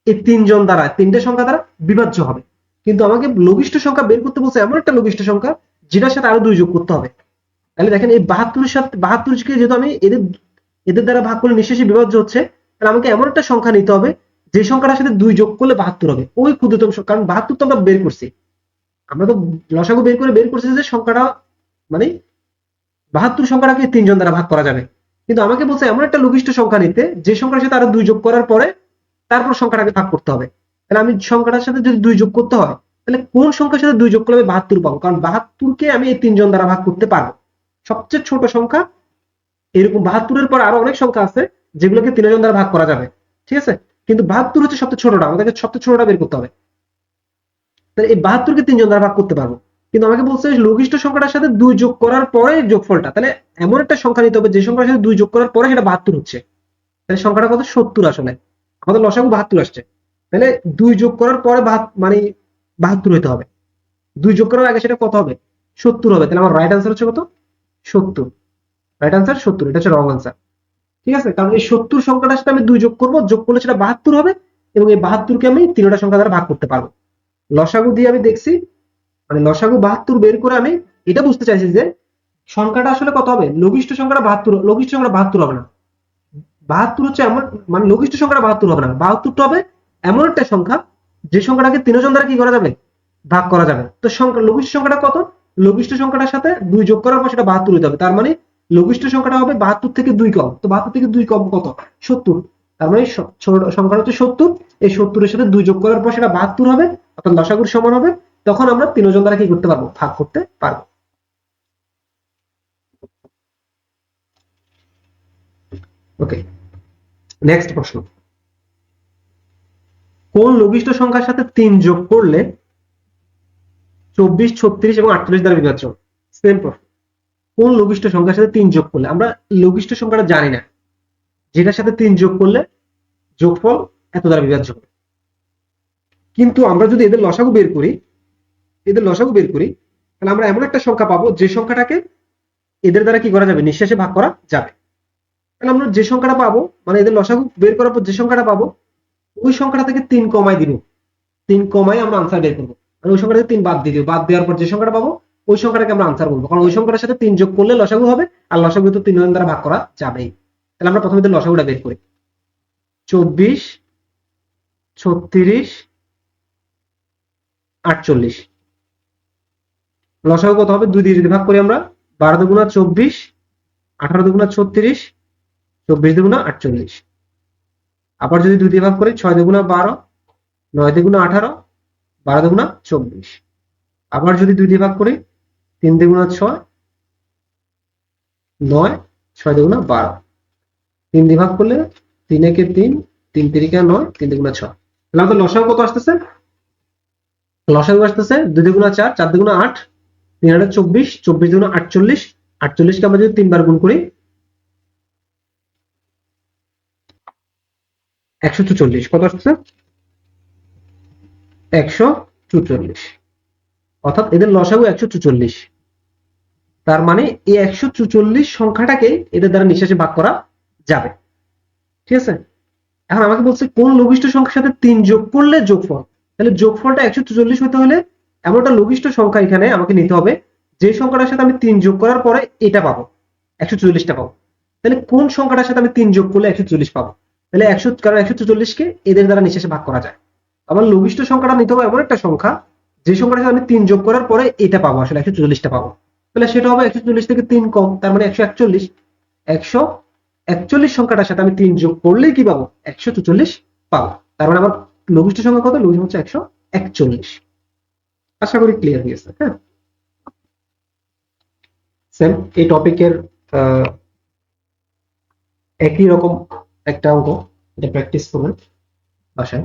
এই তিনজন দ্বারা, তিনটে সংখ্যা দ্বারা বিভাজ্য হবে। কিন্তু আমাকে লঘিষ্ঠ সংখ্যা বের করতে বলছে এমন একটা লঘিষ্ঠ সংখ্যা যেটার সাথে আরো 2 যোগ করতে হবে। তাহলে দেখেন এই 72-এর সাথে 72কে যেহেতু আমি এদের এদের দ্বারা ভাগ করলে নিঃশেষে বিভাজ্য হচ্ছে, তাহলে আমাকে এমন একটা সংখ্যা নিতে হবে যে সংখ্যাটার সাথে 2 যোগ করলে 72 হবে, ওই ক্ষুদ্রতম সংখ্যা। কারণ 72 তো আমরা বের করছি, আমরা তো লসাগু বের করছি যে সংখ্যাটা, মানে 72 সংখ্যাটাকে 3 জন দ্বারা ভাগ করা যাবে। কিন্তু আমাকে বলছে এমন একটা লঘিষ্ঠ সংখ্যা নিতে যে সংখ্যার সাথে আরো 2 যোগ করার পরে তারপর সংখ্যাটাকে ভাগ করতে হবে। তাহলে আমি সংখ্যাটার সাথে যদি 2 যোগ করতে হয়, তাহলে কোন সংখ্যার সাথে 2 যোগ করলে আমি 72 পাবো? কারণ 72কে আমি এই 3 জন দ্বারা ভাগ করতে পারবো। সবচেয়ে ছোট সংখ্যা, এরকম 72-এর পর আরো অনেক সংখ্যা আছে যেগুলোকে 3 জন দ্বারা ভাগ করা যাবে, ঠিক আছে? কিন্তু 72 হচ্ছে সবচেয়ে ছোটটা, আমাদেরকে সবচেয়ে ছোটটা বের করতে হবে। তাহলে এই 72কে 3 জন দ্বারা ভাগ করতে পারবো। কিন্তু আমাকে বলছে লঘিষ্ঠ সংখ্যাটার সাথে 2 যোগ করার পরে যোগফলটা, তাহলে এমন একটা সংখ্যা নিতে হবে যে সংখ্যার সাথে 2 যোগ করার পরে সেটা 72 হচ্ছে। তাহলে সংখ্যাটা কত? 70 আসলে। আমাদের লসাগু 72 আসছে, তাহলে 2 যোগ করার পরে মানে 72 হতে হবে। 2 যোগ করার আগে সেটা কত হবে? 70 হবে। তাহলে আমার রাইট আনসার হচ্ছে কত? 70। রাইট আনসার 70, এটা হচ্ছে রং আনসার, ঠিক আছে? কারণ এই 70 সংখ্যাটার সাথে আমি 2 যোগ করব, যোগ করলে সেটা 72 হবে, এবং এই 72কে আমি 3টা সংখ্যা দ্বারা ভাগ করতে পারবো। লসাগু দিয়ে আমি দেখছি, মানে লসাগু 72 বের করে আমি এটা বুঝতে চাইছি যে সংখ্যাটা আসলে কত হবে। লঘিষ্ঠ সংখ্যাটা 72, লঘিষ্ঠ সংখ্যাটা 72 হবে না। 72 হচ্ছে এমন, মানে লঘিষ্ঠ সংখ্যাটা 72 হবে না, 72টা হবে এমন একটা সংখ্যা যে সংখ্যাটাকে 3 জন দ্বারা কি করা যাবে? ভাগ করা যাবে। তো সংখ্যা লঘিষ্ঠ সংখ্যাটা কত? লঘিষ্ঠ সংখ্যাটার সাথে 2 যোগ করার পর সেটা 72 হতে হবে। তার মানে লঘিষ্ঠ সংখ্যাটা হবে 72 থেকে 2 কম। তো 72 থেকে 2 কম কত? 70। তার মানে ছোট সংখ্যাটা হচ্ছে 70। এই 70 এর সাথে 2 যোগ করার পর সেটা 72 হবে, অর্থাৎ লসাগুর সমান হবে। তখন আমরা 3 জন দ্বারা কি করতে পারবো? ভাগ করতে পারবো। ওকে, নেক্সট প্রশ্ন, কোন লঘিষ্ঠ সংখ্যার সাথে 3 যোগ করলে 24, 36 এবং 48 দ্বারা বিভাজ্য? সেম প্রশ্ন, কোন লঘিষ্ঠ সংখ্যার সাথে 3 যোগ করলে, আমরা লঘিষ্ঠ সংখ্যাটা জানি না, যেটার সাথে 3 যোগ করলে যোগফল এত দ্বারা বিভাজ্য হবে। কিন্তু আমরা যদি এদের লসাগু বের করি, তাহলে আমরা এমন একটা সংখ্যা পাবো যে সংখ্যাটাকে এদের দ্বারা কি করা যাবে, নিঃশেষে ভাগ করা যাবে। তাহলে আমরা যে সংখ্যাটা পাবো, মানে এদের লসাগু বের করার পর যে সংখ্যাটা পাবো, ওই সংখ্যাটা থেকে 3 কমাই দিব, 3 কমাই আমরা আনসার বের করবো। আর ওই সংখ্যাটা 3 বাদ দিয়ে দিব, বাদ দেওয়ার পর যে সংখ্যাটা পাবো ওই সংখ্যাটাকে আমরা আনসার বলবো, কারণ ওই সংখ্যাটার সাথে 3 যোগ করলে লসাগু হবে, আর লসাগু তো 3 দ্বারা ভাগ করা যাবেই। তাহলে আমরা প্রথমে এদের লসাগুটা বের করি। 24, 36, 48 লসাগু কত হবে, 2 দিয়ে যদি ভাগ করি আমরা, 12 দুগুণা 24, 18 দুগুণা 36, 24 দুগুণা 48। আবার যদি 2 দিয়ে ভাগ করি, 6 দুগুণা 12, 9 দুগুণা 18, 12 দুগুণা 24। আবার যদি 2 দিয়ে ভাগ করি, 3 দুগুণা 6, 9, 6 দুগুণা 12। 3 দিয়ে ভাগ করলে 3 একে 3, 3 তিরিকা 9, 3 দুগুণা 6। তাহলে আমাদের লসাগু কত আসতেছে, লসাগু আসতেছে 2 দুগুণা 4, 4 দুগুণা 8, 3 আটা 24, 24 দুগুণা 48, 48 কে আমরা যদি 3 বার গুণ করি 144, কত আসছে 144, অর্থাৎ এদের লসাগু 144। তার মানে এই 144 সংখ্যাটাকে এদের দ্বারা নিঃশেষে ভাগ করা যাবে। ঠিক আছে, এখন আমাকে বলছে কোন লঘিষ্ঠ সংখ্যার সাথে 3 যোগ করলে যোগফল, তাহলে যোগফলটা 144 হতে হলে এমন একটা লঘিষ্ঠ সংখ্যা এখানে আমাকে নিতে হবে যে সংখ্যাটার সাথে আমি 3 যোগ করার পরে এটা পাবো, 144টা পাবো। তাহলে কোন সংখ্যাটার সাথে আমি 3 যোগ করলে 144 পাবো, তাহলে 100, কারণ 144 কে এদের দ্বারা নিঃশেষে ভাগ করা যায়। আবার লঘিষ্ঠ সংখ্যাটা নিতে হবে এমন একটা সংখ্যা যে সংখ্যাটার সাথে আমি 3 যোগ করার পরে এটা পাবো, আসলে 144টা পাবো। তাহলে সেটা হবে 144 থেকে 3 কম, তার মানে 141। 141 সংখ্যাটার সাথে আমি 3 যোগ করলেই কি পাবো, 144 পাবো। তার মানে আমার লঘিষ্ঠ সংখ্যা কত, লঘিষ্ঠ হচ্ছে 141। আশা করি ক্লিয়ার হয়েছে। হ্যাঁ, সেম এই টপিকের একই রকম একটা অঙ্ক, এটা প্র্যাকটিস করবেন বাসায়।